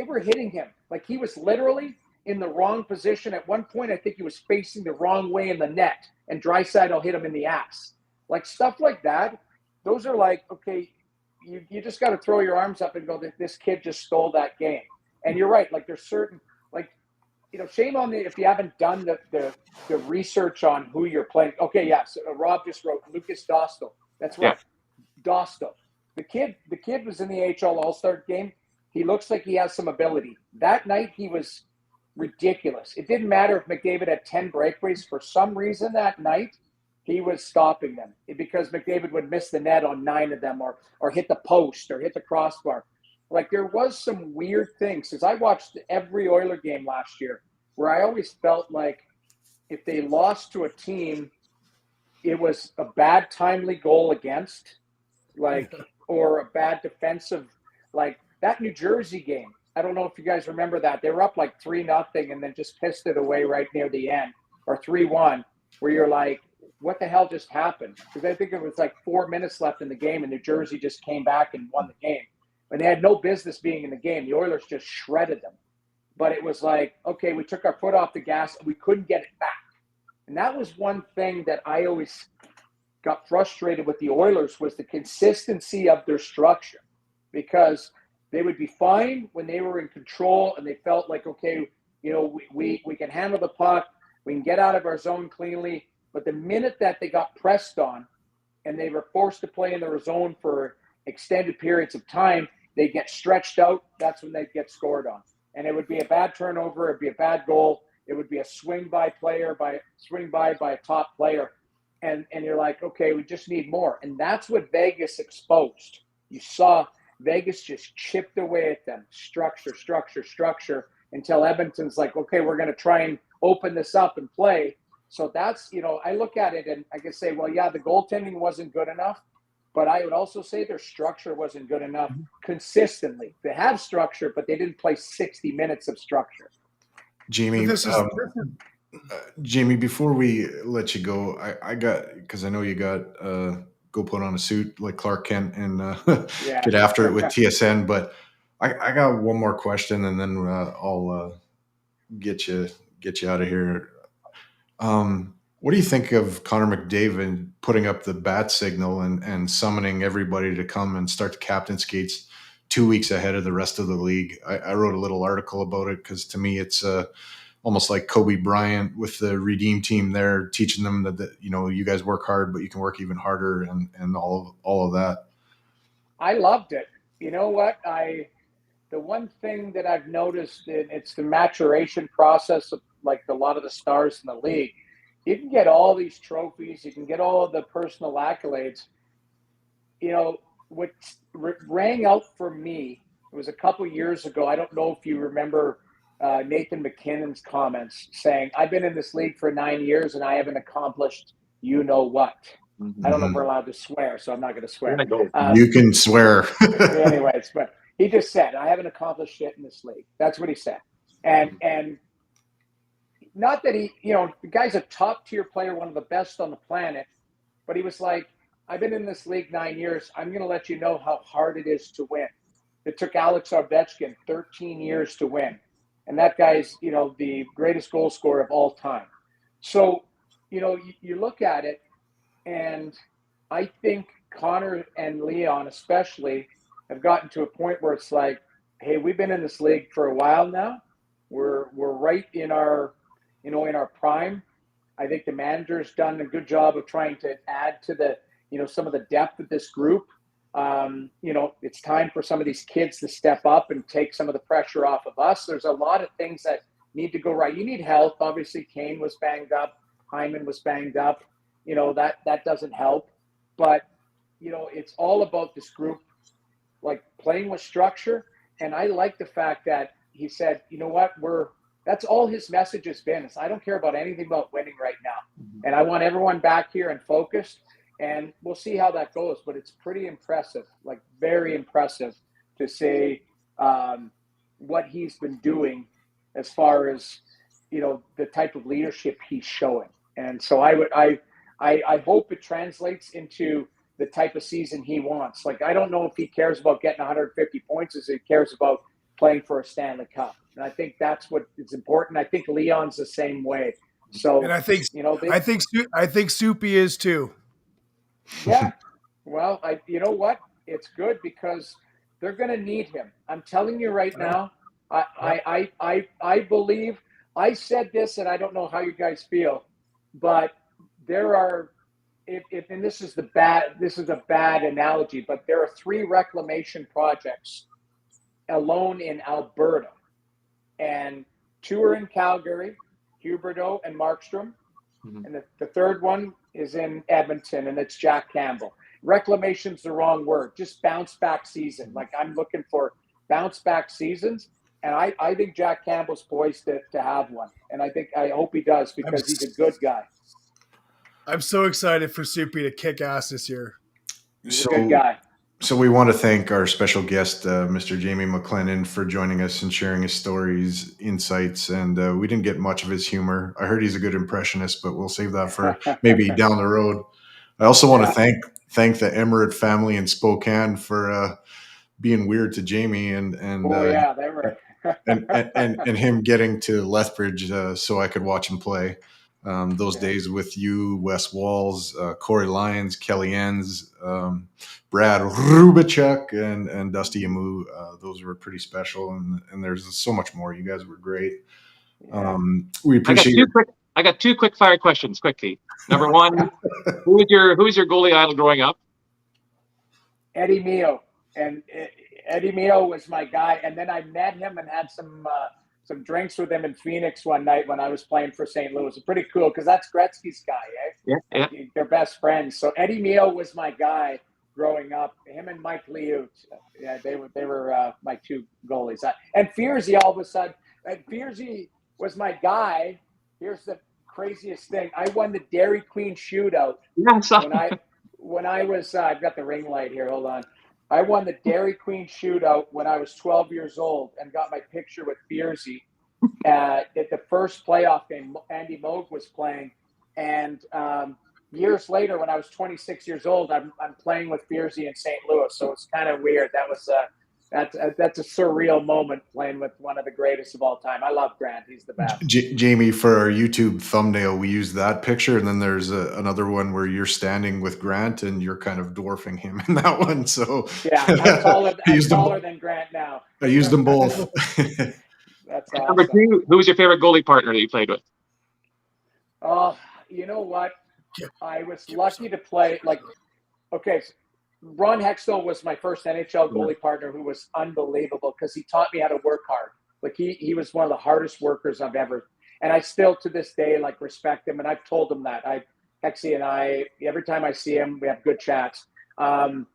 were hitting him. Like, he was literally in the wrong position. At one point, I think he was facing the wrong way in the net, and Draisaitl hit him in the ass. Like, stuff like that, those are like, okay, you just got to throw your arms up and go, this kid just stole that game. And you're right, like, there's certain, like, shame on if you haven't done the research on who you're playing. Okay, yeah, so Rob just wrote Lucas Dostal. That's right, yeah. Dostal. The kid was in the AHL All-Star game. He looks like he has some ability. That night, he was ridiculous. It didn't matter if McDavid had 10 breakaways. For some reason that night, he was stopping them because McDavid would miss the net on 9 of them or hit the post or hit the crossbar. Like, there was some weird things, because I watched every Oiler game last year where I always felt like if they lost to a team, it was a bad timely goal against, like, or a bad defensive, like that New Jersey game. I don't know if you guys remember that. They were up like 3-0 and then just pissed it away right near the end, or 3-1, where you're like, what the hell just happened? Because I think it was like 4 minutes left in the game, and New Jersey just came back and won the game. And they had no business being in the game. The Oilers just shredded them. But it was like, okay, we took our foot off the gas, and we couldn't get it back. And that was one thing that I always got frustrated with the Oilers, was the consistency of their structure. Because they would be fine when they were in control and they felt like, okay, you know, we can handle the puck, we can get out of our zone cleanly. But the minute that they got pressed on and they were forced to play in their zone for extended periods of time, they get stretched out. That's when they'd get scored on. And it would be a bad turnover. It'd be a bad goal. It would be a swing by a top player. And you're like, okay, we just need more. And that's what Vegas exposed. You saw Vegas just chipped away at them. Structure, until Edmonton's like, okay, we're going to try and open this up and play. So that's, you know, I look at it and I can say, well, yeah, the goaltending wasn't good enough, but I would also say their structure wasn't good enough consistently. They have structure, but they didn't play 60 minutes of structure. Jamie, Jamie, before we let you go, I got, because I know you got go put on a suit like Clark Kent and get after it with TSN, but I got one more question and then I'll get you out of here. What do you think of Connor McDavid putting up the bat signal and summoning everybody to come and start the captain skates 2 weeks ahead of the rest of the league? I wrote a little article about it because to me it's almost like Kobe Bryant with the Redeem team there, teaching them that you know, you guys work hard, but you can work even harder and all of that. I loved it. You know what? The one thing that I've noticed, it's the maturation process of like a lot of the stars in the league. You can get all these trophies, you can get all of the personal accolades. You know, what rang out for me, it was a couple years ago. I don't know if you remember Nathan McKinnon's comments saying, I've been in this league for 9 years and I haven't accomplished you know what. I don't know if we're allowed to swear, so I'm not going to swear. You can swear. Anyways, but he just said, I haven't accomplished shit in this league. That's what he said. And not that he, you know, the guy's a top tier player, one of the best on the planet, but he was like, I've been in this league 9 years. I'm going to let you know how hard it is to win. It took Alex Ovechkin 13 years to win. And that guy's, you know, the greatest goal scorer of all time. So, you know, you look at it, and I think Connor and Leon especially have gotten to a point where it's like, hey, we've been in this league for a while now. We're right in our, you know, in our prime. I think the manager's done a good job of trying to add to the, you know, some of the depth of this group. You know, it's time for some of these kids to step up and take some of the pressure off of us. There's a lot of things that need to go right. You need health. Obviously, Kane was banged up. Hyman was banged up. You know, that doesn't help. But, you know, it's all about this group, like playing with structure. And I like the fact that he said, you know what, that's all his message has been. Is I don't care about anything about winning right now. And I want everyone back here and focused. And we'll see how that goes. But it's pretty impressive, like very impressive to say what he's been doing as far as, you know, the type of leadership he's showing. And so I hope it translates into the type of season he wants. Like, I don't know if he cares about getting 150 points as he cares about playing for a Stanley Cup. And I think that's what is important. I think Leon's the same way. So, and I think, you know, I think Soupy is too. Yeah. Well, you know what? It's good because they're going to need him. I'm telling you right now, I believe, I said this, and I don't know how you guys feel, but there are, and this is a bad analogy, but there are 3 reclamation projects alone in Alberta, and 2 are in Calgary, Huberdeau and Markstrom, and the third one is in Edmonton, and it's Jack Campbell. Reclamation's the wrong word. Just bounce back season. Like, I'm looking for bounce back seasons, and I think Jack Campbell's poised to have one, and I hope he does because he's a good guy. I'm so excited for Soupy to kick ass this year. He's a good guy. So we want to thank our special guest, Mr. Jamie McLennan, for joining us and sharing his stories, insights, and we didn't get much of his humor. I heard he's a good impressionist, but we'll save that for maybe down the road. I also want to thank the Emirate family in Spokane for being weird to Jamie and they were and him getting to Lethbridge so I could watch him play. Those days with you, Wes Walls, Corey Lyons, Kelly Enns, Brad Rubachuk, and Dusty Amu. Those were pretty special, and there's so much more. You guys were great. We appreciate I got two quick fire questions quickly. Number one, who's your goalie idol growing up? Eddie Mio. And Eddie Mio was my guy. And then I met him and had some drinks with him in Phoenix one night when I was playing for St. Louis. It's pretty cool because that's Gretzky's guy, eh? Yeah. They're best friends. So Eddie Mio was my guy growing up. Him and Mike Liut. Yeah, they were my two goalies. And Fierzy all of a sudden. And Fierzy was my guy. Here's the craziest thing. I won the Dairy Queen shootout when I was I've got the ring light here. Hold on. I won the Dairy Queen shootout when I was 12 years old and got my picture with Fierzy at the first playoff game. Andy Moog was playing, and years later, when I was 26 years old, I'm playing with Fierzy in St. Louis. So it's kind of weird. That was that's a surreal moment playing with one of the greatest of all time. I love Grant. He's the best. Jamie, for our YouTube thumbnail, we use that picture, and then there's another one where you're standing with Grant and you're kind of dwarfing him in that one. So yeah, I'm taller than Grant now. I used them both. That's awesome. Number two, who was your favorite goalie partner that you played with? Oh, you know what? I was lucky to play Ron Hextall was my first NHL goalie partner who was unbelievable because he taught me how to work hard. Like he was one of the hardest workers I've ever, and I still to this day respect him. And I've told him that Hexy and I, every time I see him, we have good chats. Roman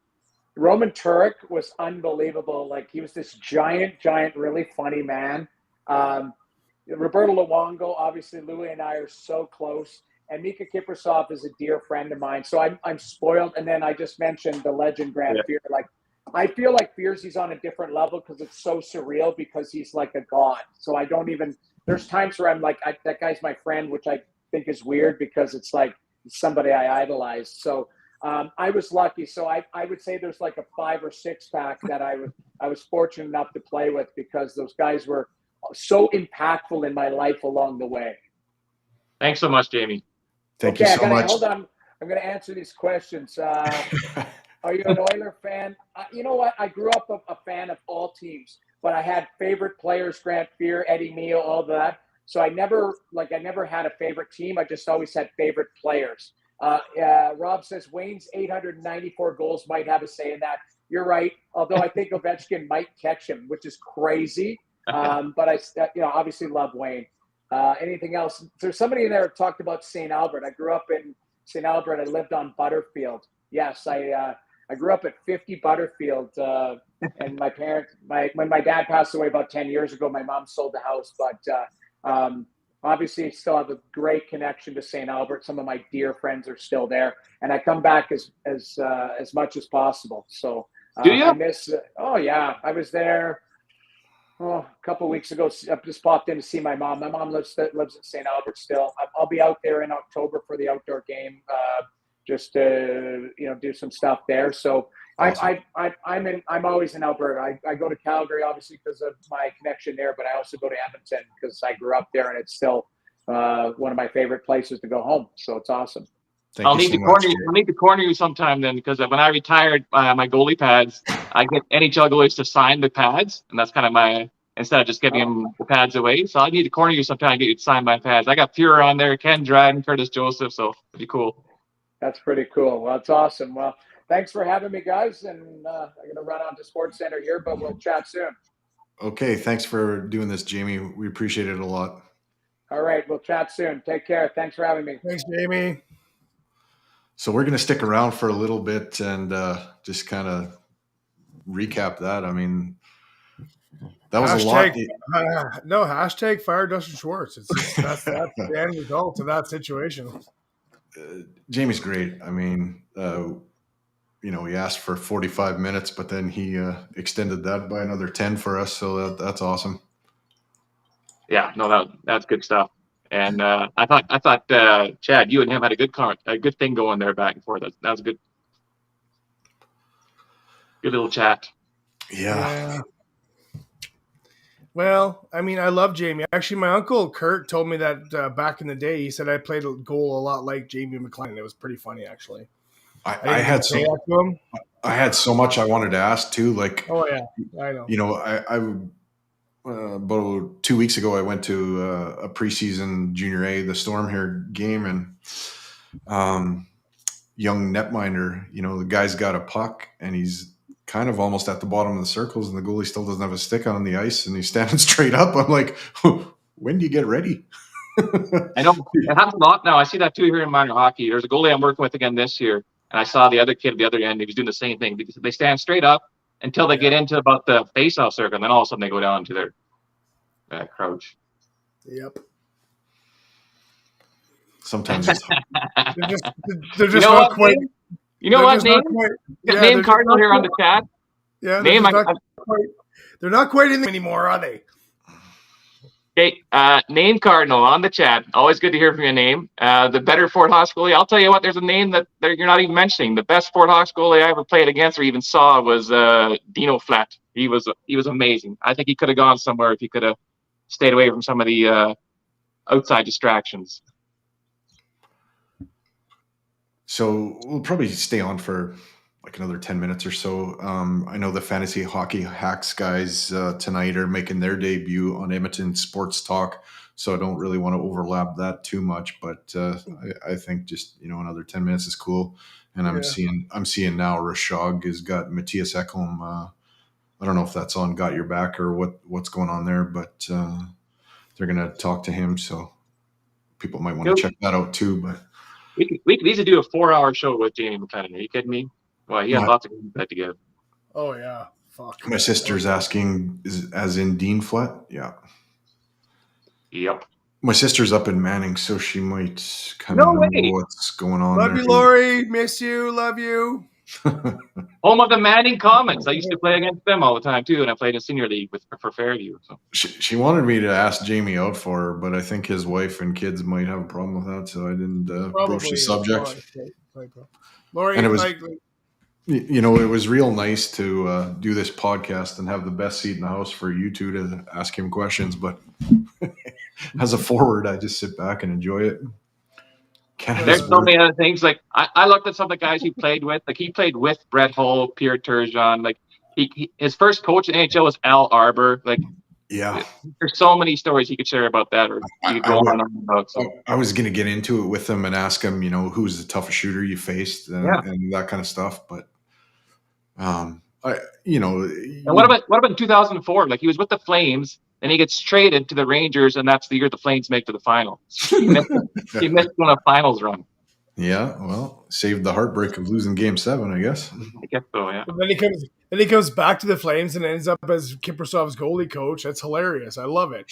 Turek was unbelievable. Like he was this giant, really funny man. Roberto Luongo, obviously Louis and I are so close. And Mika Kiprasov is a dear friend of mine. So I'm spoiled. And then I just mentioned the legend Grant Fuhr. Like I feel like Fierzy's on a different level because it's so surreal because he's like a god. So I don't even – there's times where I'm like, that guy's my friend, which I think is weird because it's like somebody I idolize. So I was lucky. So I would say there's like a 5 or 6 pack that I was fortunate enough to play with because those guys were so impactful in my life along the way. Thanks so much, Jamie. Thank you so much. Hold on. I'm going to answer these questions. Are you an Oiler fan? You know what? I grew up a fan of all teams, but I had favorite players, Grant Fuhr, Eddie Mio, all that. So I never had a favorite team. I just always had favorite players. Rob says Wayne's 894 goals might have a say in that. You're right. Although I think Ovechkin might catch him, which is crazy. But I obviously love Wayne. Anything else? There's somebody in there who talked about St. Albert. I grew up in St. Albert. I lived on Butterfield. Yes, I grew up at 50 Butterfield. And my parents, when my dad passed away about 10 years ago, my mom sold the house. But obviously, still have a great connection to St. Albert. Some of my dear friends are still there, and I come back as much as possible. So do you? I miss. Oh yeah, I was there. A couple of weeks ago, I just popped in to see my mom. My mom lives at St. Albert still. I'll be out there in October for the outdoor game, just to do some stuff there. So awesome. I'm always in Alberta. I go to Calgary obviously because of my connection there, but I also go to Edmonton because I grew up there, and it's still one of my favorite places to go home. So it's awesome. I'll need to corner you sometime then, because when I retired my goalie pads, I get NHL goalies to sign the pads, and that's kind of instead of just giving them the pads away. So I need to corner you sometime and get you to sign my pads. I got Fuhrer on there, Ken Dryden, Curtis Joseph, so it'd be cool. That's pretty cool. Well, that's awesome. Well, thanks for having me, guys, and I'm going to run on to Sports Center here, but we'll chat soon. Okay, thanks for doing this, Jamie. We appreciate it a lot. All right, we'll chat soon. Take care. Thanks for having me. Thanks, Jamie. So we're going to stick around for a little bit and just kind of recap that. I mean, that was a lot. Hashtag fire Dustin Schwartz. That's the end result of that situation. Jamie's great. I mean, he asked for 45 minutes, but then he extended that by another 10 for us. So that's awesome. Yeah, no, that's good stuff. And I thought Chad, you and him had a good thing going there back and forth. That was a good little chat. Yeah. Well, I mean, I love Jamie. Actually, my uncle Kurt told me that back in the day, he said I played a goal a lot like Jamie McLennan. It was pretty funny, actually. I had so much I wanted to ask too. Like, oh yeah, I know. I about 2 weeks ago, I went to a preseason Junior A, the Storm here game, and young netminder, the guy's got a puck and he's kind of almost at the bottom of the circles, and the goalie still doesn't have a stick on the ice, and he's standing straight up. I'm like, when do you get ready? I know it happens a lot now. I see that too here in minor hockey. There's a goalie I'm working with again this year, and I saw the other kid at the other end. He was doing the same thing because they stand straight up until they get into about the face-off circle, and then all of a sudden they go down to their crouch. Yep. Sometimes they're just not quite. You know what, name? Name Cardinal here on the chat. Yeah, they're not quite in there anymore, are they? Okay, name Cardinal on the chat. Always good to hear from your name. The better Fort Hawks goalie. I'll tell you what, there's a name that you're not even mentioning. The best Fort Hawks goalie I ever played against or even saw was Dino Flat. He was amazing. I think he could have gone somewhere if he could have stayed away from some of the outside distractions. So we'll probably stay on for like another 10 minutes or so. I know the Fantasy Hockey Hacks guys tonight are making their debut on Edmonton Sports Talk, so I don't really want to overlap that too much, but I think just another 10 minutes is cool. And I'm seeing now Rashog has got Matthias Ekholm. I don't know if that's on Got Your Back or what's going on there, but they're gonna talk to him, so people might want to check that out too. But we could easily do a 4-hour show with Jamie McLennan. Are you kidding me? Well, he had lots of games to give. Oh yeah, fuck. My sister's asking, as in Dean Flat? Yeah. Yep. My sister's up in Manning, so she might kind of know what's going on. Love you, Lori. Miss you. Love you. Home of the Manning Comets. I used to play against them all the time too, and I played in senior league for Fairview. So she wanted me to ask Jamie out for her, but I think his wife and kids might have a problem with that, so I didn't broach the subject. Lori, and it was, it was real nice to do this podcast and have the best seat in the house for you two to ask him questions. But as a forward, I just sit back and enjoy it. There's so many other things. Like I looked at some of the guys he played with. Like he played with Brett Hull, Pierre Turgeon. Like his first coach in NHL was Al Arbor. Like there's so many stories he could share about that, or you could go on about. So. I was going to get into it with him and ask him, who's the toughest shooter you faced and that kind of stuff. But and what about in 2004? Like he was with the Flames. And he gets traded to the Rangers, and that's the year the Flames make to the finals. He missed one of the finals run. Yeah, well, saved the heartbreak of losing Game 7, I guess. I guess so, yeah. And then he comes back to the Flames and ends up as Kiprasov's goalie coach. That's hilarious. I love it.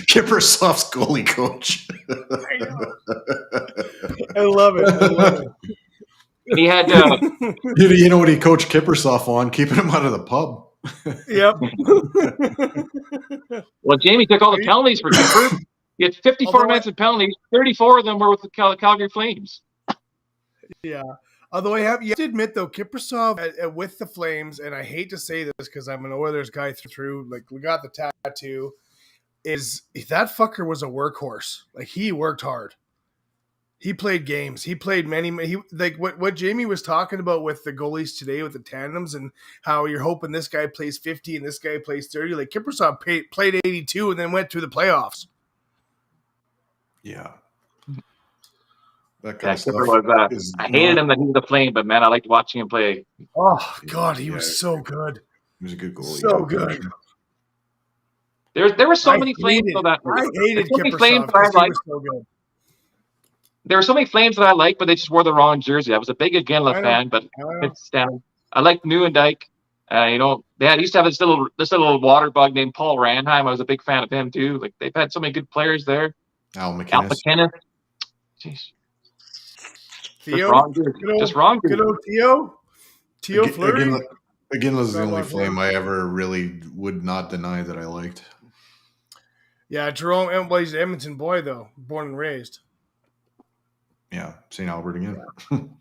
Kiprasov's goalie coach. I love it. He had. You know what he coached Kiprasov on? Keeping him out of the pub. Yep. Well, Jamie took all the penalties for Kipper. He had 54 minutes of penalties. 34 of them were with the Calgary Flames. Yeah. Although you have to admit, though, Kiprasov with the Flames, and I hate to say this because I'm an Oilers guy through, like, we got the tattoo, is that fucker was a workhorse. Like, he worked hard. He played games. He played many. Like what Jamie was talking about with the goalies today, with the tandems, and how you're hoping this guy plays 50 and this guy plays 30. Like Kiprasov played 82 and then went to the playoffs. Yeah, that kind of stuff. I hated him that he was a Flame, but man, I liked watching him play. Oh God, he was so good. He was a good goalie. So good. There were so many Flames that I hated Kiprasov. So good. There were so many Flames that I liked, but they just wore the wrong jersey. I was a big Iginla fan, but I liked Nieuwendyk. They used to have this little water bug named Paul Ranheim. I was a big fan of him too. Like they've had so many good players there. Al McInnes. Jeez. Theo, wrong. good Just old, wrong. good old Theo. Theo Fleury. Again, was the Not only much flame I ever really would not deny that I liked. Yeah, Jerome. Well, he's an Edmonton boy though, born and raised. Yeah, St. Albert again.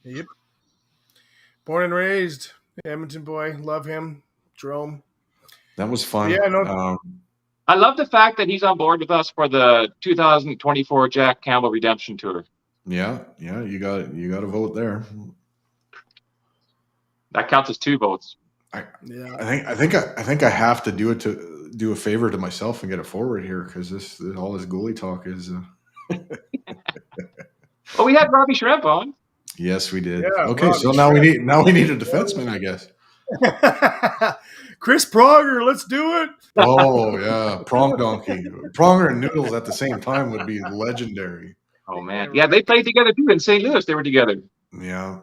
Yep. Born and raised, Edmonton boy. Love him, Jerome. That was fun. Yeah, no. I love the fact that he's on board with us for the 2024 Jack Campbell Redemption Tour. Yeah, you got a vote there. That counts as 2 votes. I think I have to do a favor to myself and get it forward here because this all this goalie talk is. Well, we had Robbie Shrimp on. Yes, we did. Yeah, okay, Robbie so Shrimp. we need a defenseman, I guess. Chris Pronger, let's do it. Oh yeah, Prong Donkey, Pronger and Noodles at the same time would be legendary. Oh man, yeah, they played together too in St. Louis. They were together. Yeah,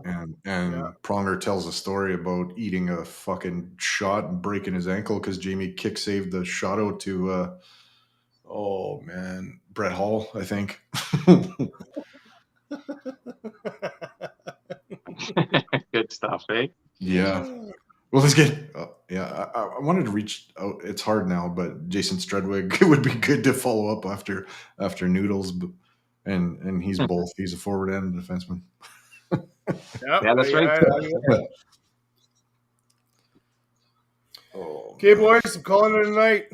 and Yeah. Pronger tells a story about eating a fucking shot and breaking his ankle because Jamie kick saved the shot out to, oh man, Brett Hall, I think. Good stuff, eh? Yeah. Well, let's get. I wanted to reach out. It's hard now, but Jason Strudwick, it would be good to follow up after Noodles, and he's both. He's a forward and a defenseman. Yeah, that's right. Okay, boys, I'm calling it a night.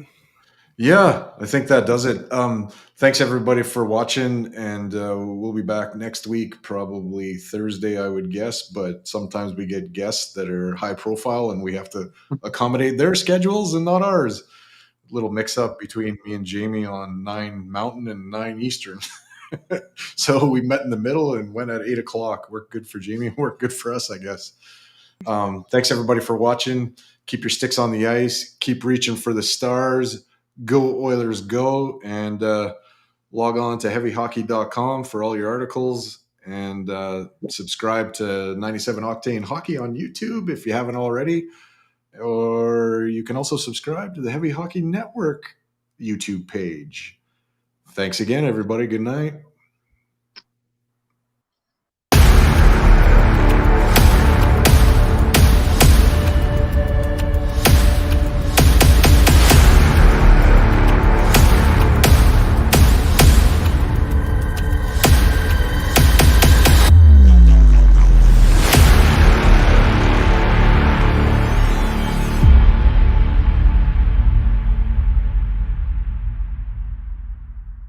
Yeah, I think that does it. Thanks everybody for watching, and we'll be back next week, probably Thursday, I would guess. But sometimes we get guests that are high profile, and we have to accommodate their schedules and not ours. Little mix up between me and Jamie on 9 Mountain and 9 Eastern. So we met in the middle and went at 8 o'clock. Worked good for Jamie, worked good for us, I guess. Thanks everybody for watching. Keep your sticks on the ice. Keep reaching for the stars. Go Oilers, go. And log on to heavyhockey.com for all your articles. And subscribe to 97 Octane Hockey on YouTube if you haven't already. Or you can also subscribe to the Heavy Hockey Network YouTube page. Thanks again, everybody. Good night.